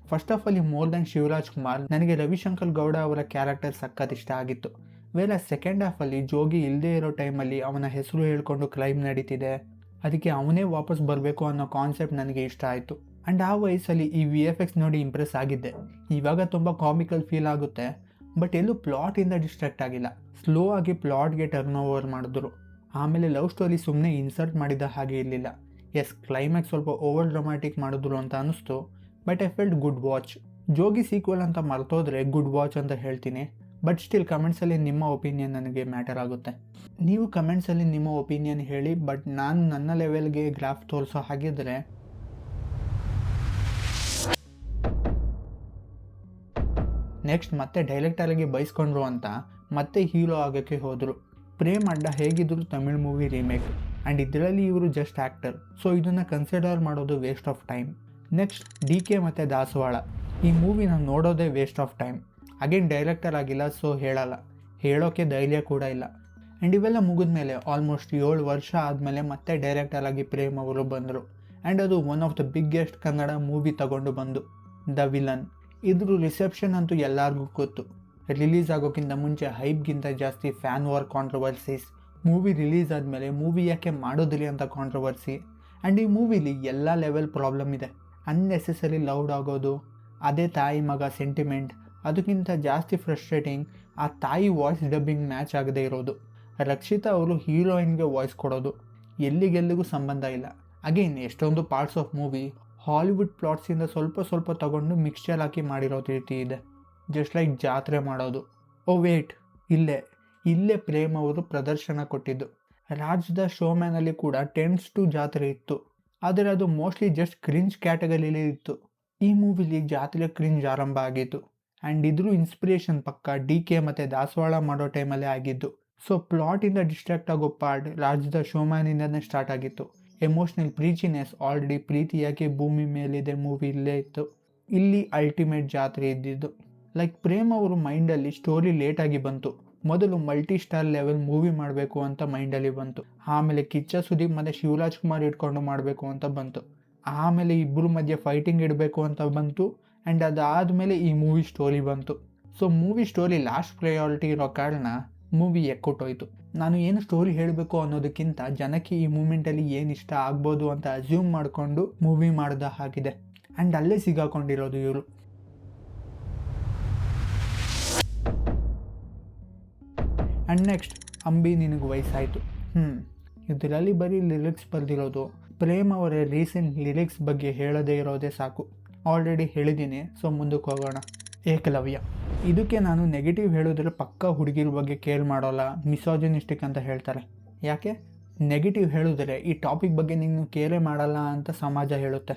First of all more than Shivaraj Kumar ನನಗೆ ರವಿಶಂಕರ್ ಗೌಡ ಅವರ ಕ್ಯಾರೆಕ್ಟರ್ ಸಖತ್ ಇಷ್ಟ ಆಗಿತ್ತು. ವೇಳೆ ಸೆಕೆಂಡ್ ಹಾಫಲ್ಲಿ ಜೋಗಿ ಇಲ್ಲದೆ ಇರೋ ಟೈಮಲ್ಲಿ ಅವನ ಹೆಸರು ಹೇಳ್ಕೊಂಡು ಕ್ರೈಮ್ ನಡೀತಿದೆ, ಅದಕ್ಕೆ ಅವನೇ ವಾಪಸ್ ಬರಬೇಕು ಅನ್ನೋ ಕಾನ್ಸೆಪ್ಟ್ ನನಗೆ ಇಷ್ಟ ಆಯಿತು. ಆ್ಯಂಡ್ ಆ ವಯಸ್ಸಲ್ಲಿ ಈ VFX ನೋಡಿ ಇಂಪ್ರೆಸ್ ಆಗಿದ್ದೆ. ಇವಾಗ ತುಂಬ ಕಾಮಿಕಲ್ ಫೀಲ್ ಆಗುತ್ತೆ, ಬಟ್ ಎಲ್ಲೂ ಪ್ಲಾಟಿಂದ ಡಿಸ್ಟ್ರಾಕ್ಟ್ ಆಗಿಲ್ಲ. ಸ್ಲೋ ಆಗಿ ಪ್ಲಾಟ್ಗೆ ಟರ್ನ್ ಓವರ್ ಮಾಡಿದ್ರು. ಆಮೇಲೆ ಲವ್ ಸ್ಟೋರಿ ಸುಮ್ಮನೆ ಇನ್ಸರ್ಟ್ ಮಾಡಿದ ಹಾಗೆ ಇರಲಿಲ್ಲ. ಎಸ್, ಕ್ಲೈಮ್ಯಾಕ್ಸ್ ಸ್ವಲ್ಪ ಓವರ್ ಡ್ರಾಮ್ಯಾಟಿಕ್ ಮಾಡಿದ್ರು ಅಂತ ಅನ್ನಿಸ್ತು, but I felt good watch. Jogi sequel ಅಂತ ಮರ್ತೋದ್ರೆ ಗುಡ್ ವಾಚ್ ಅಂತ ಹೇಳ್ತೀನಿ. ಬಟ್ ಸ್ಟಿಲ್ ಕಮೆಂಟ್ಸಲ್ಲಿ ನಿಮ್ಮ ಒಪಿನಿಯನ್ ನನಗೆ ಮ್ಯಾಟರ್ ಆಗುತ್ತೆ. ನೀವು ಕಮೆಂಟ್ಸಲ್ಲಿ ನಿಮ್ಮ ಒಪಿನಿಯನ್ ಹೇಳಿ. ಬಟ್ ನಾನು ನನ್ನ ಲೆವೆಲ್ಗೆ ಗ್ರಾಫ್ ತೋರಿಸೋ ಹಾಗಿದ್ರೆ ನೆಕ್ಸ್ಟ್ ಮತ್ತೆ ಡೈರೆಕ್ಟರಿಗೆ ಬೈಸ್ಕೊಂಡ್ರು ಅಂತ ಮತ್ತೆ ಹೀರೋ ಆಗೋಕ್ಕೆ ಹೋದರು. ಪ್ರೇಮ್ ಅಡ್ಡ ಹೇಗಿದ್ರು ತಮಿಳ್ ಮೂವಿ ರೀಮೇಕ್, ಆ್ಯಂಡ್ ಇದರಲ್ಲಿ ಇವರು ಜಸ್ಟ್ ಆ್ಯಕ್ಟರ್. ಸೊ ಇದನ್ನು ಕನ್ಸಿಡರ್ ಮಾಡೋದು waste of time. Next DK ಮತ್ತು ದಾಸವಾಳ, ಈ ಮೂವಿನ ನೋಡೋದೇ waste of time. Again director ಆಗಿಲ್ಲ, ಸೊ ಹೇಳಲ್ಲ, ಹೇಳೋಕ್ಕೆ ಧೈರ್ಯ ಕೂಡ ಇಲ್ಲ. ಆ್ಯಂಡ್ ಇವೆಲ್ಲ ಮುಗಿದ್ಮೇಲೆ ಆಲ್ಮೋಸ್ಟ್ 7 ವರ್ಷ ಆದಮೇಲೆ ಮತ್ತೆ ಡೈರೆಕ್ಟರ್ ಆಗಿ ಪ್ರೇಮ್ ಅವರು ಬಂದರು. ಆ್ಯಂಡ್ ಅದು one of the biggest Kannada movie ತಗೊಂಡು ಬಂದು ದ ವಿಲನ್. ಇದ್ರ ರಿಸೆಪ್ಷನ್ ಅಂತೂ ಎಲ್ಲರಿಗೂ ಗೊತ್ತು. ರಿಲೀಸ್ ಆಗೋಕ್ಕಿಂತ ಮುಂಚೆ ಹೈಪ್ಗಿಂತ ಜಾಸ್ತಿ fan war controversies, movie release ಆದಮೇಲೆ ಮೂವಿ ಯಾಕೆ ಮಾಡೋದಿಲ್ಲ ಅಂತ ಕಾಂಟ್ರವರ್ಸಿ. ಆ್ಯಂಡ್ ಈ ಮೂವಿಲಿ ಎಲ್ಲ ಲೆವೆಲ್ ಪ್ರಾಬ್ಲಮ್ ಇದೆ. ಅನ್ನೆಸೆಸರಿ ಲೌಡ್ ಆಗೋದು, ಅದೇ ತಾಯಿ ಮಗ ಸೆಂಟಿಮೆಂಟ್, ಅದಕ್ಕಿಂತ ಜಾಸ್ತಿ ಫ್ರಸ್ಟ್ರೇಟಿಂಗ್ ಆ ತಾಯಿ ವಾಯ್ಸ್ ಡಬ್ಬಿಂಗ್ ಮ್ಯಾಚ್ ಆಗದೆ ಇರೋದು, ರಕ್ಷಿತಾ ಅವರು ಹೀರೋಯಿನ್ಗೆ ವಾಯ್ಸ್ ಕೊಡೋದು, ಎಲ್ಲಿಗೆಲ್ಲಿಗೂ ಸಂಬಂಧ ಇಲ್ಲ. ಅಗೇನ್ ಎಷ್ಟೊಂದು ಪಾರ್ಟ್ಸ್ ಆಫ್ ಮೂವಿ ಹಾಲಿವುಡ್ ಪ್ಲಾಟ್ಸಿಂದ ಸ್ವಲ್ಪ ತಗೊಂಡು ಮಿಕ್ಸ್ಚರ್ ಹಾಕಿ ಮಾಡಿರೋ ರೀತಿ ಇದೆ. ಜಸ್ಟ್ ಲೈಕ್ ಜಾತ್ರೆ ಮಾಡೋದು. ಓ ವೇಟ್, ಇಲ್ಲೇ ಪ್ರೇಮ್ ಅವರು ಪ್ರದರ್ಶನ ಕೊಟ್ಟಿದ್ದು. ರಾಜ್ದ ಶೋಮ್ಯಾನಲ್ಲಿ ಕೂಡ ಟೆನ್ಸ್ ಟು ಜಾತ್ರೆ ಇತ್ತು, ಆದರೆ ಅದು ಮೋಸ್ಟ್ಲಿ ಜಸ್ಟ್ ಕ್ರಿಂಜ್ ಕ್ಯಾಟಗರಿಲಿ ಇತ್ತು. ಈ ಮೂವಿಲಿ ಜಾತ್ರೆ ಕ್ರಿಂಜ್ ಆರಂಭ ಆಗಿತ್ತು. ಆ್ಯಂಡ್ ಇದ್ರೂ ಇನ್ಸ್ಪಿರೇಷನ್ ಪಕ್ಕ DK ಮತ್ತು ದಾಸವಾಳ ಮಾಡೋ ಟೈಮಲ್ಲೇ ಆಗಿದ್ದು. ಸೊ ಪ್ಲಾಟಿಂದ ಡಿಸ್ಟ್ರಾಕ್ಟ್ ಆಗೋ ಪಾರ್ಟ್ ರಾಜ್ಯದ ಶೋಮ್ಯಾನಿಂದನೇ ಸ್ಟಾರ್ಟ್ ಆಗಿತ್ತು. ಎಮೋಷ್ನಲ್ ಪ್ರೀಚಿನೆಸ್ ಆಲ್ರೆಡಿ ಪ್ರೀತಿ ಯಾಕೆ ಭೂಮಿ ಮೇಲಿದೆ ಮೂವಿ ಇಲ್ಲೇ ಇತ್ತು. ಇಲ್ಲಿ ಅಲ್ಟಿಮೇಟ್ ಜಾತ್ರೆ ಇದ್ದಿದ್ದು. ಲೈಕ್ ಪ್ರೇಮ್ ಅವರು ಮೈಂಡಲ್ಲಿ ಸ್ಟೋರಿ ಲೇಟಾಗಿ ಬಂತು. ಮೊದಲು ಮಲ್ಟಿ ಸ್ಟಾರ್ ಲೆವೆಲ್ ಮೂವಿ ಮಾಡಬೇಕು ಅಂತ ಮೈಂಡಲ್ಲಿ ಬಂತು. ಆಮೇಲೆ ಕಿಚ್ಚ ಸುದೀಪ್ ಮತ್ತು ಶಿವರಾಜ್ ಕುಮಾರ್ ಇಟ್ಕೊಂಡು ಮಾಡಬೇಕು ಅಂತ ಬಂತು. ಆಮೇಲೆ ಇಬ್ಬರು ಮಧ್ಯೆ ಫೈಟಿಂಗ್ ಇಡಬೇಕು ಅಂತ ಬಂತು. ಆ್ಯಂಡ್ ಅದಾದಮೇಲೆ ಈ ಮೂವಿ ಸ್ಟೋರಿ ಬಂತು. So movie story last priority ಇರೋ ಕಾರಣ ಮೂವಿ ಎಕ್ಕೊಟ್ಟೋಯ್ತು. ನಾನು ಏನು ಸ್ಟೋರಿ ಹೇಳಬೇಕು ಅನ್ನೋದಕ್ಕಿಂತ ಜನಕ್ಕೆ ಈ ಮೂಮೆಂಟಲ್ಲಿ ಏನು ಇಷ್ಟ ಆಗ್ಬೋದು ಅಂತ ಅಸ್ಯೂಮ್ ಮಾಡಿಕೊಂಡು ಮೂವಿ ಮಾಡಿದ ಹಾಗಿದೆ. ಆ್ಯಂಡ್ ಅಲ್ಲೇ ಸಿಗಾಕೊಂಡಿರೋದು ಇವರು. ಆ್ಯಂಡ್ ನೆಕ್ಸ್ಟ್ ಅಂಬಿ ನಿನಗೆ ವಯಸ್ಸಾಯಿತು. ಇದರಲ್ಲಿ ಬರೀ ಲಿರಿಕ್ಸ್ ಬರೆದಿರೋದು. ಪ್ರೇಮ್ ಅವರ ರೀಸೆಂಟ್ ಲಿರಿಕ್ಸ್ ಬಗ್ಗೆ ಹೇಳದೇ ಇರೋದೇ ಸಾಕು. ಆಲ್ರೆಡಿ ಹೇಳಿದ್ದೀನಿ, ಸೊ ಮುಂದಕ್ಕೆ ಹೋಗೋಣ. ಏಕಲವ್ಯ, ಇದಕ್ಕೆ ನಾನು ನೆಗೆಟಿವ್ ಹೇಳಿದ್ರೆ ಪಕ್ಕ ಹುಡುಗಿರ ಬಗ್ಗೆ ಕೇರ್ ಮಾಡೋಲ್ಲ, ಮಿಸೋಜಿನಿಸ್ಟಿಕ್ ಅಂತ ಹೇಳ್ತಾರೆ. ಯಾಕೆ? ನೆಗೆಟಿವ್ ಹೇಳಿದ್ರೆ ಈ ಟಾಪಿಕ್ ಬಗ್ಗೆ ನೀನು ಕೇರೇ ಮಾಡಲ್ಲ ಅಂತ ಸಮಾಜ ಹೇಳುತ್ತೆ.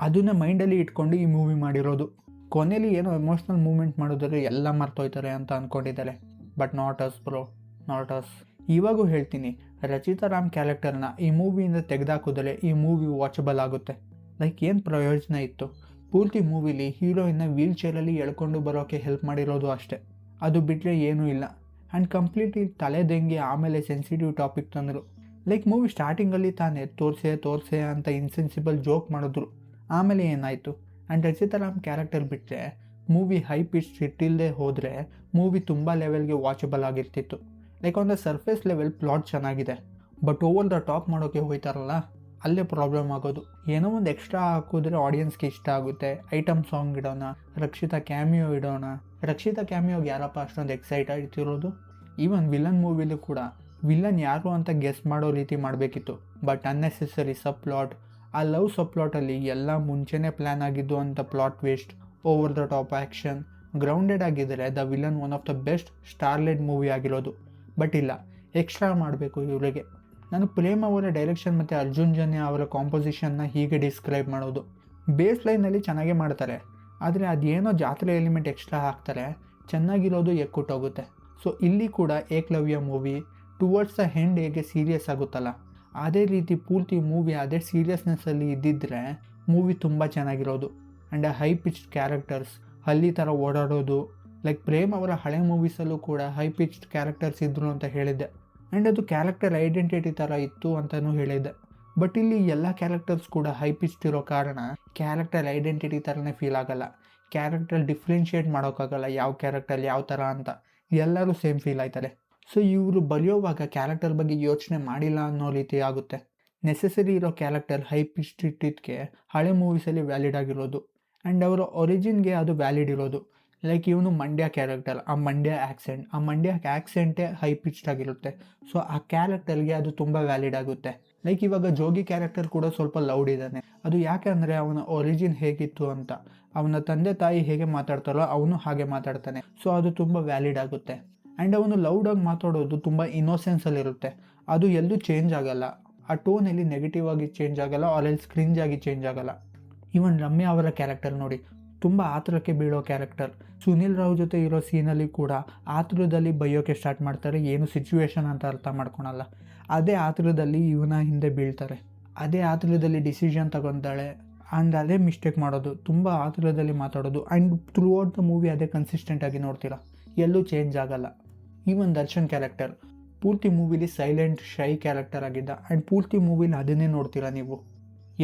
ಅದನ್ನ ಮೈಂಡಲ್ಲಿ ಇಟ್ಕೊಂಡು ಈ ಮೂವಿ ಮಾಡಿರೋದು. ಕೊನೆಯಲ್ಲಿ ಏನೋ ಎಮೋಷ್ನಲ್ ಮೂಮೆಂಟ್ ಮಾಡಿದ್ರೆ ಎಲ್ಲ ಮರ್ತೋಯ್ತಾರೆ ಅಂತ ಅಂದ್ಕೊಂಡಿದ್ದಾರೆ. But not us bro, not us. ಇವಾಗೂ ಹೇಳ್ತೀನಿ, ರಚಿತಾ ರಾಮ್ ಕ್ಯಾರೆಕ್ಟರ್ನ ಈ ಮೂವಿಯಿಂದ ತೆಗೆದಾಕಿದ್ರೆ ಈ ಮೂವಿ ವಾಚಬಲ್ ಆಗುತ್ತೆ. ಲೈಕ್ ಏನು ಪ್ರಯೋಜನ ಇತ್ತು? ಪೂರ್ತಿ ಮೂವಿಲಿ ಹೀರೋಯಿನ್ನ ವೀಲ್ ಚೇರಲ್ಲಿ ಎಳ್ಕೊಂಡು ಬರೋಕ್ಕೆ ಹೆಲ್ಪ್ ಮಾಡಿರೋದು ಅಷ್ಟೇ, ಅದು ಬಿಟ್ಟರೆ ಏನೂ ಇಲ್ಲ. ಆ್ಯಂಡ್ ಕಂಪ್ಲೀಟ್ಲಿ ತಲೆದೆಂಗೆ ಆಮೇಲೆ ಸೆನ್ಸಿಟಿವ್ ಟಾಪಿಕ್ ತಂದರು. ಲೈಕ್ ಮೂವಿ ಸ್ಟಾರ್ಟಿಂಗಲ್ಲಿ ತಾನೇ ತೋರ್ಸೆ ಅಂತ ಇನ್ಸೆನ್ಸಿಬಲ್ ಜೋಕ್ ಮಾಡಿದ್ರು, ಆಮೇಲೆ ಏನಾಯಿತು? ಆ್ಯಂಡ್ ರಚಿತಾ ರಾಮ್ ಕ್ಯಾರೆಕ್ಟರ್ ಬಿಟ್ಟರೆ ಮೂವಿ ಹೈ ಪಿಚ್ ಇಟ್ಟಿಲ್ಲದೆ ಹೋದರೆ ಮೂವಿ ತುಂಬ ಲೆವೆಲ್ಗೆ ವಾಚಬಲ್ ಆಗಿರ್ತಿತ್ತು. Like on the surface level plot ಚೆನ್ನಾಗಿದೆ, ಬಟ್ ಓವರ್ ದ ಟಾಪ್ ಮಾಡೋಕ್ಕೆ ಹೋಯ್ತಾರಲ್ಲ, ಅಲ್ಲೇ ಪ್ರಾಬ್ಲಮ್ ಆಗೋದು. ಏನೋ ಒಂದು ಎಕ್ಸ್ಟ್ರಾ ಹಾಕಿದ್ರೆ ಆಡಿಯನ್ಸ್ಗೆ ಇಷ್ಟ ಆಗುತ್ತೆ. ಐಟಮ್ ಸಾಂಗ್ ಇಡೋಣ, ರಕ್ಷಿತಾ ಕ್ಯಾಮಿಯೋ ಇಡೋಣ. ರಕ್ಷಿತಾ ಕ್ಯಾಮಿಯೋಗೆ ಯಾರಪ್ಪ ಅಷ್ಟೊಂದು ಎಕ್ಸೈಟ್ ಆಗ್ತಿರೋದು? ಈವನ್ ವಿಲನ್ ಮೂವಿಲೂ ಕೂಡ ವಿಲನ್ ಯಾರು ಅಂತ ಗೆಸ್ ಮಾಡೋ ರೀತಿ ಮಾಡಬೇಕಿತ್ತು, ಬಟ್ ಅನ್ನೆಸೆಸರಿ ಸಬ್ ಪ್ಲಾಟ್. ಆ ಲವ್ ಸಬ್ ಪ್ಲಾಟಲ್ಲಿ ಎಲ್ಲ ಮುಂಚೆನೇ ಪ್ಲ್ಯಾನ್ ಆಗಿದ್ದು ಅಂತ plot waste, over the top action. Grounded ಆಗಿದ್ದರೆ the villain one of the best star led movie ಆಗಿರೋದು. ಬಟ್ ಇಲ್ಲ, ಎಕ್ಸ್ಟ್ರಾ ಮಾಡಬೇಕು ಇವರಿಗೆ. ನಾನು ಪ್ರೇಮ್ ಅವರ ಡೈರೆಕ್ಷನ್ ಮತ್ತು ಅರ್ಜುನ್ ಜನ್ಯ ಅವರ ಕಾಂಪೋಸಿಷನ್ನ ಹೀಗೆ ಡಿಸ್ಕ್ರೈಬ್ ಮಾಡೋದು. ಬೇಸ್ ಲೈನಲ್ಲಿ ಚೆನ್ನಾಗೇ ಮಾಡ್ತಾರೆ, ಆದರೆ ಅದೇನೋ ಜಾತ್ರೆ ಎಲಿಮೆಂಟ್ ಎಕ್ಸ್ಟ್ರಾ ಹಾಕ್ತಾರೆ, ಚೆನ್ನಾಗಿರೋದು ಎಕ್ಕುಟ್ಟೋಗುತ್ತೆ. ಸೊ ಇಲ್ಲಿ ಕೂಡ Ekalavya movie towards the end ಹೇಗೆ ಸೀರಿಯಸ್ ಆಗುತ್ತಲ್ಲ, ಅದೇ ರೀತಿ ಪೂರ್ತಿ ಮೂವಿ ಅದೇ ಸೀರಿಯಸ್ನೆಸ್ಸಲ್ಲಿ ಇದ್ದಿದ್ದರೆ ಮೂವಿ ತುಂಬ ಚೆನ್ನಾಗಿರೋದು. ಆ್ಯಂಡ್ ಹೈ ಪಿಚ್ಡ್ ಕ್ಯಾರೆಕ್ಟರ್ಸ್, ಹಲ್ಲಿ ಥರ ಓಡಾಡೋದು. ಲೈಕ್ ಪ್ರೇಮ್ ಅವರ ಹಳೆ ಮೂವೀಸಲ್ಲೂ ಕೂಡ ಹೈ ಪಿಚ್ಡ್ ಕ್ಯಾರೆಕ್ಟರ್ಸ್ ಇದ್ದರು ಅಂತ ಹೇಳಿದ್ದೆ, ಆ್ಯಂಡ್ ಅದು ಕ್ಯಾರೆಕ್ಟರ್ ಐಡೆಂಟಿಟಿ ಥರ ಇತ್ತು ಅಂತಲೂ ಹೇಳಿದ್ದೆ. ಬಟ್ ಇಲ್ಲಿ ಎಲ್ಲ ಕ್ಯಾರೆಕ್ಟರ್ಸ್ ಕೂಡ ಹೈ ಪಿಚ್ಡ್ ಇರೋ ಕಾರಣ ಕ್ಯಾರೆಕ್ಟರ್ ಐಡೆಂಟಿಟಿ ಥರನೇ ಫೀಲ್ ಆಗಲ್ಲ. ಕ್ಯಾರೆಕ್ಟರ್ ಡಿಫ್ರೆನ್ಷಿಯೇಟ್ ಮಾಡೋಕ್ಕಾಗಲ್ಲ ಯಾವ ಕ್ಯಾರೆಕ್ಟರ್ ಯಾವ ಥರ ಅಂತ, ಎಲ್ಲರೂ ಸೇಮ್ ಫೀಲ್ ಆಯ್ತಾರೆ. ಸೊ ಇವರು ಬರೆಯೋವಾಗ ಕ್ಯಾರೆಕ್ಟರ್ ಬಗ್ಗೆ ಯೋಚನೆ ಮಾಡಿಲ್ಲ ಅನ್ನೋ ರೀತಿ ಆಗುತ್ತೆ. ನೆಸೆಸರಿ ಇರೋ ಕ್ಯಾರೆಕ್ಟರ್ ಹೈ ಪಿಚ್ಡ್ ಇಟ್ಟಿದ್ದಕ್ಕೆ ಹಳೆ ಮೂವೀಸಲ್ಲಿ ವ್ಯಾಲಿಡ್ ಆಗಿರೋದು, ಆ್ಯಂಡ್ ಅವರ ಒರಿಜಿನ್ಗೆ ಅದು ವ್ಯಾಲಿಡ್ ಇರೋದು. ಲೈಕ್ ಇವನು ಮಂಡ್ಯ ಕ್ಯಾರೆಕ್ಟರ್, ಆ ಮಂಡ್ಯ ಆ್ಯಕ್ಸೆಂಟೇ ಹೈ ಪಿಚ್ಡ್ ಆಗಿರುತ್ತೆ. ಸೊ ಆ ಕ್ಯಾರೆಕ್ಟರ್ಗೆ ಅದು ತುಂಬ ವ್ಯಾಲಿಡ್ ಆಗುತ್ತೆ. ಲೈಕ್ ಇವಾಗ ಜೋಗಿ ಕ್ಯಾರೆಕ್ಟರ್ ಕೂಡ ಸ್ವಲ್ಪ ಲೌಡ್ ಇದ್ದಾನೆ, ಅದು ಯಾಕೆ ಅಂದರೆ ಅವನ ಒರಿಜಿನ್ ಹೇಗಿತ್ತು ಅಂತ. ಅವನ ತಂದೆ ತಾಯಿ ಹೇಗೆ ಮಾತಾಡ್ತಾರೋ ಅವನು ಹಾಗೆ ಮಾತಾಡ್ತಾನೆ, ಸೊ ಅದು ತುಂಬ ವ್ಯಾಲಿಡ್ ಆಗುತ್ತೆ. ಆ್ಯಂಡ್ ಅವನು ಲೌಡಾಗಿ ಮಾತಾಡೋದು ತುಂಬ ಇನ್ನೋಸೆನ್ಸಲ್ಲಿರುತ್ತೆ, ಅದು ಎಲ್ಲೂ ಚೇಂಜ್ ಆಗಲ್ಲ. ಆ ಟೋನಲ್ಲಿ ನೆಗೆಟಿವ್ ಆಗಿ ಚೇಂಜ್ ಆಗಲ್ಲ, ಆರೆಲ್ಸ್ ಕ್ರಿಂಜ್ ಆಗಿ ಚೇಂಜ್ ಆಗಲ್ಲ. ಈವನ್ ರಮ್ಯಾ ಅವರ ಕ್ಯಾರೆಕ್ಟರ್ ನೋಡಿ, ತುಂಬ ಆತುರಕ್ಕೆ ಬೀಳೋ ಕ್ಯಾರೆಕ್ಟರ್. ಸುನಿಲ್ ರಾವ್ ಜೊತೆ ಇರೋ ಸೀನಲ್ಲಿ ಕೂಡ ಆತುರದಲ್ಲಿ ಬೈಯೋಕ್ಕೆ ಸ್ಟಾರ್ಟ್ ಮಾಡ್ತಾರೆ, ಏನು ಸಿಚುವೇಶನ್ ಅಂತ ಅರ್ಥ ಮಾಡ್ಕೊಳಲ್ಲ. ಅದೇ ಆತುರದಲ್ಲಿ ಇವನ ಹಿಂದೆ ಬೀಳ್ತಾರೆ, ಅದೇ ಆತುರದಲ್ಲಿ ಡಿಸಿಷನ್ ತಗೊತಾಳೆ, ಆ್ಯಂಡ್ ಅದೇ ಮಿಸ್ಟೇಕ್ ಮಾಡೋದು, ತುಂಬ ಆತುರದಲ್ಲಿ ಮಾತಾಡೋದು. And through out the movie ಅದೇ ಕನ್ಸಿಸ್ಟೆಂಟಾಗಿ ನೋಡ್ತೀರಾ, ಎಲ್ಲೂ ಚೇಂಜ್ ಆಗಲ್ಲ. ಈವನ್ ದರ್ಶನ್ ಕ್ಯಾರೆಕ್ಟರ್ ಪೂರ್ತಿ ಮೂವಿಲಿ ಸೈಲೆಂಟ್ ಶೈ ಕ್ಯಾರೆಕ್ಟರ್ ಆಗಿದ್ದ, ಆ್ಯಂಡ್ ಪೂರ್ತಿ ಮೂವಿಲಿ ಅದನ್ನೇ ನೋಡ್ತೀರಾ ನೀವು.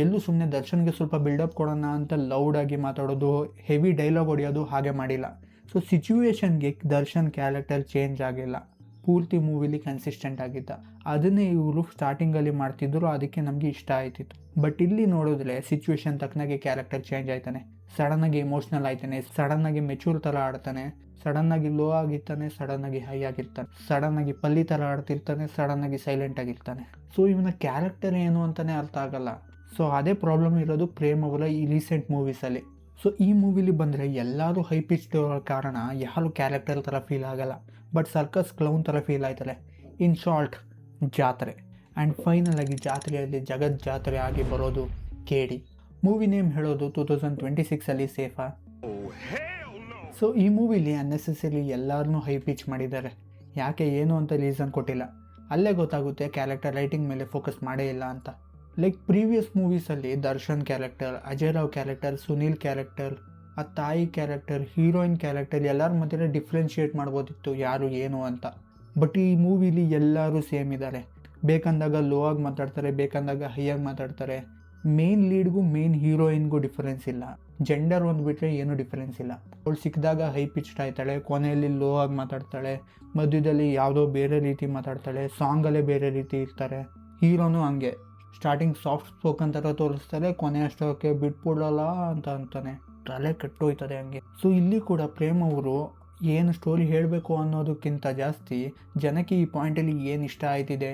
ಎಲ್ಲೂ ಸುಮ್ಮನೆ ದರ್ಶನ್ಗೆ ಸ್ವಲ್ಪ ಬಿಲ್ಡಪ್ ಕೊಡೋಣ ಅಂತ ಲೌಡಾಗಿ ಮಾತಾಡೋದು, ಹೆವಿ ಡೈಲಾಗ್ ಹೊಡೆಯೋದು ಹಾಗೆ ಮಾಡಿಲ್ಲ. ಸೊ ಸಿಚುವೇಶನ್ಗೆ ದರ್ಶನ್ ಕ್ಯಾರೆಕ್ಟರ್ ಚೇಂಜ್ ಆಗಿಲ್ಲ, ಪೂರ್ತಿ ಮೂವಿಲಿ ಕನ್ಸಿಸ್ಟೆಂಟ್ ಆಗಿದ್ದ. ಅದನ್ನೇ ಇವರು ಸ್ಟಾರ್ಟಿಂಗಲ್ಲಿ ಮಾಡ್ತಿದ್ರು, ಅದಕ್ಕೆ ನಮಗೆ ಇಷ್ಟ ಆಯ್ತಿತ್ತು. ಬಟ್ ಇಲ್ಲಿ ನೋಡಿದ್ರೆ ಸಿಚುವೇಶನ್ ತಕ್ಕನಾಗೆ ಕ್ಯಾರೆಕ್ಟರ್ ಚೇಂಜ್ ಆಯ್ತಾನೆ, ಸಡನ್ನಾಗಿ ಎಮೋಷ್ನಲ್ ಆಯ್ತಾನೆ, ಸಡನ್ನಾಗಿ ಮೆಚೂರ್ ಥರ ಆಡ್ತಾನೆ, ಸಡನ್ನಾಗಿ ಲೋ ಆಗಿರ್ತಾನೆ, ಸಡನ್ನಾಗಿ ಹೈ ಆಗಿರ್ತಾನೆ, ಸಡನ್ನಾಗಿ ಪಲ್ಲಿ ಥರ ಆಡ್ತಿರ್ತಾನೆ, ಸಡನ್ನಾಗಿ ಸೈಲೆಂಟ್ ಆಗಿರ್ತಾನೆ. ಸೊ ಇವನ ಕ್ಯಾರೆಕ್ಟರ್ ಏನು ಅಂತಲೇ ಅರ್ಥ ಆಗಲ್ಲ. ಸೊ ಅದೇ ಪ್ರಾಬ್ಲಮ್ ಇರೋದು ಪ್ರೇಮ್ ಅವರ ಈ ರೀಸೆಂಟ್ ಮೂವೀಸಲ್ಲಿ. ಸೊ ಈ ಮೂವಿಲಿ ಬಂದರೆ ಎಲ್ಲರೂ ಹೈ ಪಿಚ್ಡ್ ಇರೋ ಕಾರಣ ಯಾರು ಕ್ಯಾರೆಕ್ಟರ್ ಥರ ಫೀಲ್ ಆಗಲ್ಲ, ಬಟ್ ಸರ್ಕಸ್ ಕ್ಲೌನ್ ಥರ ಫೀಲ್ ಆಯ್ತಾರೆ. ಇನ್ ಶಾರ್ಟ್, ಜಾತ್ರೆ. ಆ್ಯಂಡ್ ಫೈನಲ್ ಆಗಿ ಜಾತ್ರೆಯಲ್ಲಿ ಜಗತ್ ಜಾತ್ರೆ ಆಗಿ ಬರೋದು ಕೇಡಿ. ಮೂವಿ ನೇಮ್ ಹೇಳೋದು 2026 ಸೇಫಾ? ಸೊ ಈ ಮೂವಿಲಿ ಅನ್ನೆಸೆಸರಿ ಎಲ್ಲರನ್ನೂ ಹೈ ಪಿಚ್ ಮಾಡಿದ್ದಾರೆ, ಯಾಕೆ ಏನು ಅಂತ ರೀಸನ್ ಕೊಟ್ಟಿಲ್ಲ. ಅಲ್ಲೇ ಗೊತ್ತಾಗುತ್ತೆ ಕ್ಯಾರೆಕ್ಟರ್ ರೈಟಿಂಗ್ ಮೇಲೆ ಫೋಕಸ್ ಮಾಡೇ ಇಲ್ಲ ಅಂತ. ಲೈಕ್ ಪ್ರೀವಿಯಸ್ ಮೂವೀಸಲ್ಲಿ Darshan character, Ajay Rao character, Sunil character, ಆ ತಾಯಿ ಕ್ಯಾರೆಕ್ಟರ್, ಹೀರೋಯಿನ್ ಕ್ಯಾರೆಕ್ಟರ್ ಎಲ್ಲರ ಮಧ್ಯೆ ಡಿಫ್ರೆನ್ಷಿಯೇಟ್ ಮಾಡ್ಬೋದಿತ್ತು ಯಾರು ಏನು ಅಂತ. ಬಟ್ ಈ ಮೂವಿಲಿ ಎಲ್ಲರೂ ಸೇಮ್ ಇದ್ದಾರೆ, ಬೇಕಂದಾಗ ಲೋ ಆಗಿ ಮಾತಾಡ್ತಾರೆ, ಬೇಕಂದಾಗ ಹೈಯಾಗಿ ಮಾತಾಡ್ತಾರೆ. ಮೇನ್ ಲೀಡ್ಗೂ ಮೇನ್ ಹೀರೋಯಿನ್ಗೂ ಡಿಫರೆನ್ಸ್ ಇಲ್ಲ, ಜೆಂಡರ್ ಒಂದು ಬಿಟ್ಟರೆ ಏನೂ ಡಿಫರೆನ್ಸ್ ಇಲ್ಲ. ಅವಳು ಸಿಕ್ಕಿದಾಗ ಹೈ ಪಿಚ್ಡ್ ಆಯ್ತಾಳೆ, ಕೊನೆಯಲ್ಲಿ ಲೋ ಆಗಿ ಮಾತಾಡ್ತಾಳೆ, ಮಧ್ಯದಲ್ಲಿ ಯಾವುದೋ ಬೇರೆ ರೀತಿ ಮಾತಾಡ್ತಾಳೆ, ಸಾಂಗಲ್ಲೇ ಬೇರೆ ರೀತಿ ಇರ್ತಾರೆ. ಹೀರೋನು ಹಂಗೆ, ಸ್ಟಾರ್ಟಿಂಗ್ ಸಾಫ್ಟ್ ಸ್ಪೋಕನ್ ಥರ ತೋರಿಸ್ತಾರೆ, ಕೊನೆ ಅಷ್ಟಕ್ಕೆ ಬಿಟ್ಬಿಡಲ್ಲ ಅಂತ ಅಂತಾನೆ, ತಲೆ ಕೆಟ್ಟೋಯ್ತದೆ ಹಂಗೆ. ಸೊ ಇಲ್ಲಿ ಕೂಡ ಪ್ರೇಮ್ ಅವರು ಏನು ಸ್ಟೋರಿ ಹೇಳಬೇಕು ಅನ್ನೋದಕ್ಕಿಂತ ಜಾಸ್ತಿ ಜನಕ್ಕೆ ಈ ಪಾಯಿಂಟಲ್ಲಿ ಏನು ಇಷ್ಟ ಆಯ್ತಿದೆ,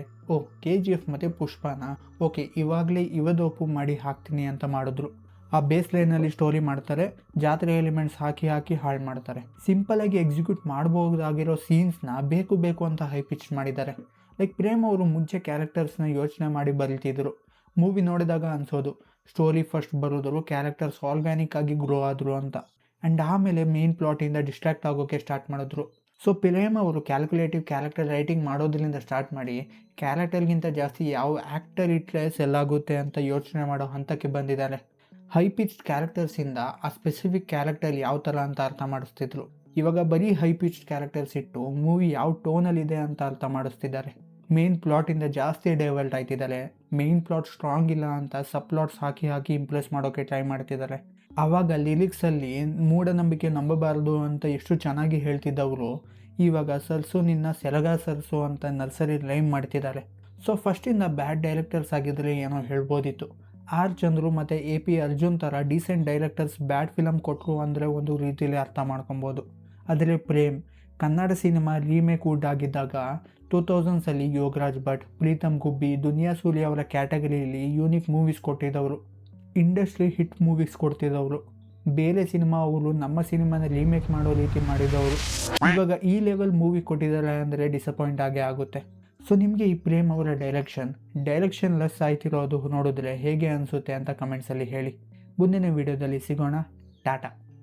KGF ಮತ್ತು ಪುಷ್ಪನ ಓಕೆ ಇವಾಗಲೇ ಇವದೊಪ್ಪು ಮಾಡಿ ಹಾಕ್ತೀನಿ ಅಂತ ಮಾಡಿದ್ರು. ಆ ಬೇಸ್ ಲೈನಲ್ಲಿ ಸ್ಟೋರಿ ಮಾಡ್ತಾರೆ, ಜಾತ್ರೆ ಎಲಿಮೆಂಟ್ಸ್ ಹಾಕಿ ಹಾಳು ಮಾಡ್ತಾರೆ. ಸಿಂಪಲಾಗಿ ಎಕ್ಸಿಕ್ಯೂಟ್ ಮಾಡ್ಬೋದಾಗಿರೋ ಸೀನ್ಸ್ನ ಬೇಕು ಅಂತ ಹೈ ಪಿಚ್ ಮಾಡಿದ್ದಾರೆ. ಲೈಕ್ ಪ್ರೇಮ್ ಅವರು ಮುಂಚೆ ಕ್ಯಾರೆಕ್ಟರ್ಸ್ನ ಯೋಚನೆ ಮಾಡಿ ಬರೀತಿದ್ರು. ಮೂವಿ ನೋಡಿದಾಗ ಅನಿಸೋದು ಸ್ಟೋರಿ ಫಸ್ಟ್ ಬರೋದ್ರು, ಕ್ಯಾರೆಕ್ಟರ್ಸ್ ಆರ್ಗ್ಯಾನಿಕ್ ಆಗಿ ಗ್ರೋ ಆದರು ಅಂತ. ಆ್ಯಂಡ್ ಆಮೇಲೆ ಮೇನ್ ಪ್ಲಾಟಿಂದ ಡಿಸ್ಟ್ರಾಕ್ಟ್ ಆಗೋಕ್ಕೆ ಸ್ಟಾರ್ಟ್ ಮಾಡಿದ್ರು. ಸೊ ಪ್ರೇಮ್ ಅವರು ಕ್ಯಾಲ್ಕುಲೇಟಿವ್ ಕ್ಯಾರೆಕ್ಟರ್ ರೈಟಿಂಗ್ ಮಾಡೋದ್ರಿಂದ ಸ್ಟಾರ್ಟ್ ಮಾಡಿ ಕ್ಯಾರೆಕ್ಟರ್ಗಿಂತ ಜಾಸ್ತಿ ಯಾವ ಆ್ಯಕ್ಟರ್ ಇಟ್ಟರೆ ಸೆಲ್ ಆಗುತ್ತೆ ಅಂತ ಯೋಚನೆ ಮಾಡೋ ಹಂತಕ್ಕೆ ಬಂದಿದ್ದಾರೆ. ಹೈ ಪಿಚ್ಡ್ ಕ್ಯಾರೆಕ್ಟರ್ಸಿಂದ ಆ ಸ್ಪೆಸಿಫಿಕ್ ಕ್ಯಾರೆಕ್ಟರ್ ಯಾವ ಥರ ಅಂತ ಅರ್ಥ ಮಾಡಿಸ್ತಿದ್ರು. ಇವಾಗ ಬರೀ ಹೈ ಪಿಚ್ಡ್ ಕ್ಯಾರೆಕ್ಟರ್ಸ್ ಇಟ್ಟು ಮೂವಿ ಯಾವ ಟೋನಲ್ಲಿದೆ ಅಂತ ಅರ್ಥ ಮಾಡಿಸ್ತಿದ್ದಾರೆ. ಮೇನ್ ಪ್ಲಾಟಿಂದ ಜಾಸ್ತಿ ಡೈವರ್ಟ್ ಆಯ್ತಿದ್ದಾರೆ. ಮೇನ್ ಪ್ಲಾಟ್ ಸ್ಟ್ರಾಂಗ್ ಇಲ್ಲ ಅಂತ ಸಬ್ ಪ್ಲಾಟ್ಸ್ ಹಾಕಿ ಇಂಪ್ರೆಸ್ ಮಾಡೋಕ್ಕೆ ಟ್ರೈ ಮಾಡ್ತಿದ್ದಾರೆ. ಆವಾಗ ಲಿರಿಕ್ಸಲ್ಲಿ ಮೂಢನಂಬಿಕೆ ನಂಬಬಾರದು ಅಂತ ಎಷ್ಟು ಚೆನ್ನಾಗಿ ಹೇಳ್ತಿದ್ದವರು ಇವಾಗ ಸರ್ಸು ನಿನ್ನ ಸೆರಗ ಸರ್ಸು ಅಂತ ನರ್ಸರಿ ಲೈಮ್ ಮಾಡ್ತಿದ್ದಾರೆ. ಸೊ ಫಸ್ಟಿಂದ ಬ್ಯಾಡ್ ಡೈರೆಕ್ಟರ್ಸ್ ಆಗಿದ್ದರೆ ಏನೋ ಹೇಳ್ಬೋದಿತ್ತು. ಆರ್ ಚಂದ್ರು ಮತ್ತು AP ಅರ್ಜುನ್ ಥರ ಡೀಸೆಂಟ್ ಡೈರೆಕ್ಟರ್ಸ್ ಬ್ಯಾಡ್ ಫಿಲಮ್ ಕೊಟ್ಟರು ಅಂದರೆ ಒಂದು ರೀತಿಯಲ್ಲಿ ಅರ್ಥ ಮಾಡ್ಕೊಬೋದು. ಆದರೆ Prem Kannada cinema remake wood ಆಗಿದ್ದಾಗ 2000ಸಲ್ಲಿ ಯೋಗರಾಜ್ ಭಟ್, ಪ್ರೀತಮ್ ಗುಬ್ಬಿ, ದುನಿಯಾ ಸೂರ್ಯ ಅವರ ಕ್ಯಾಟಗರಿಯಲ್ಲಿ ಯೂನಿಕ್ ಮೂವೀಸ್ ಕೊಟ್ಟಿದ್ದವರು. ಇಂಡಸ್ಟ್ರಿ ಹಿಟ್ ಮೂವೀಸ್ ಕೊಡ್ತಿದ್ದವರು. ಬೇರೆ ಸಿನಿಮಾ ಅವರು ನಮ್ಮ ಸಿನಿಮಾನ ರೀಮೇಕ್ ಮಾಡೋ ರೀತಿ ಮಾಡಿದವರು. ಇವಾಗ ಈ ಲೆವೆಲ್ ಮೂವಿ ಕೊಟ್ಟಿದ್ದಾರೆ ಅಂದರೆ ಡಿಸಪಾಯಿಂಟ್ ಆಗೇ ಆಗುತ್ತೆ. ಸೊ ನಿಮಗೆ ಈ ಪ್ರೇಮ್ ಅವರ ಡೈರೆಕ್ಷನ್ ಲೆಸ್ ಆಯ್ತಿರೋದು ನೋಡಿದ್ರೆ ಹೇಗೆ ಅನಿಸುತ್ತೆ ಅಂತ ಕಮೆಂಟ್ಸಲ್ಲಿ ಹೇಳಿ. ಮುಂದಿನ ವಿಡಿಯೋದಲ್ಲಿ ಸಿಗೋಣ. ಟಾಟಾ.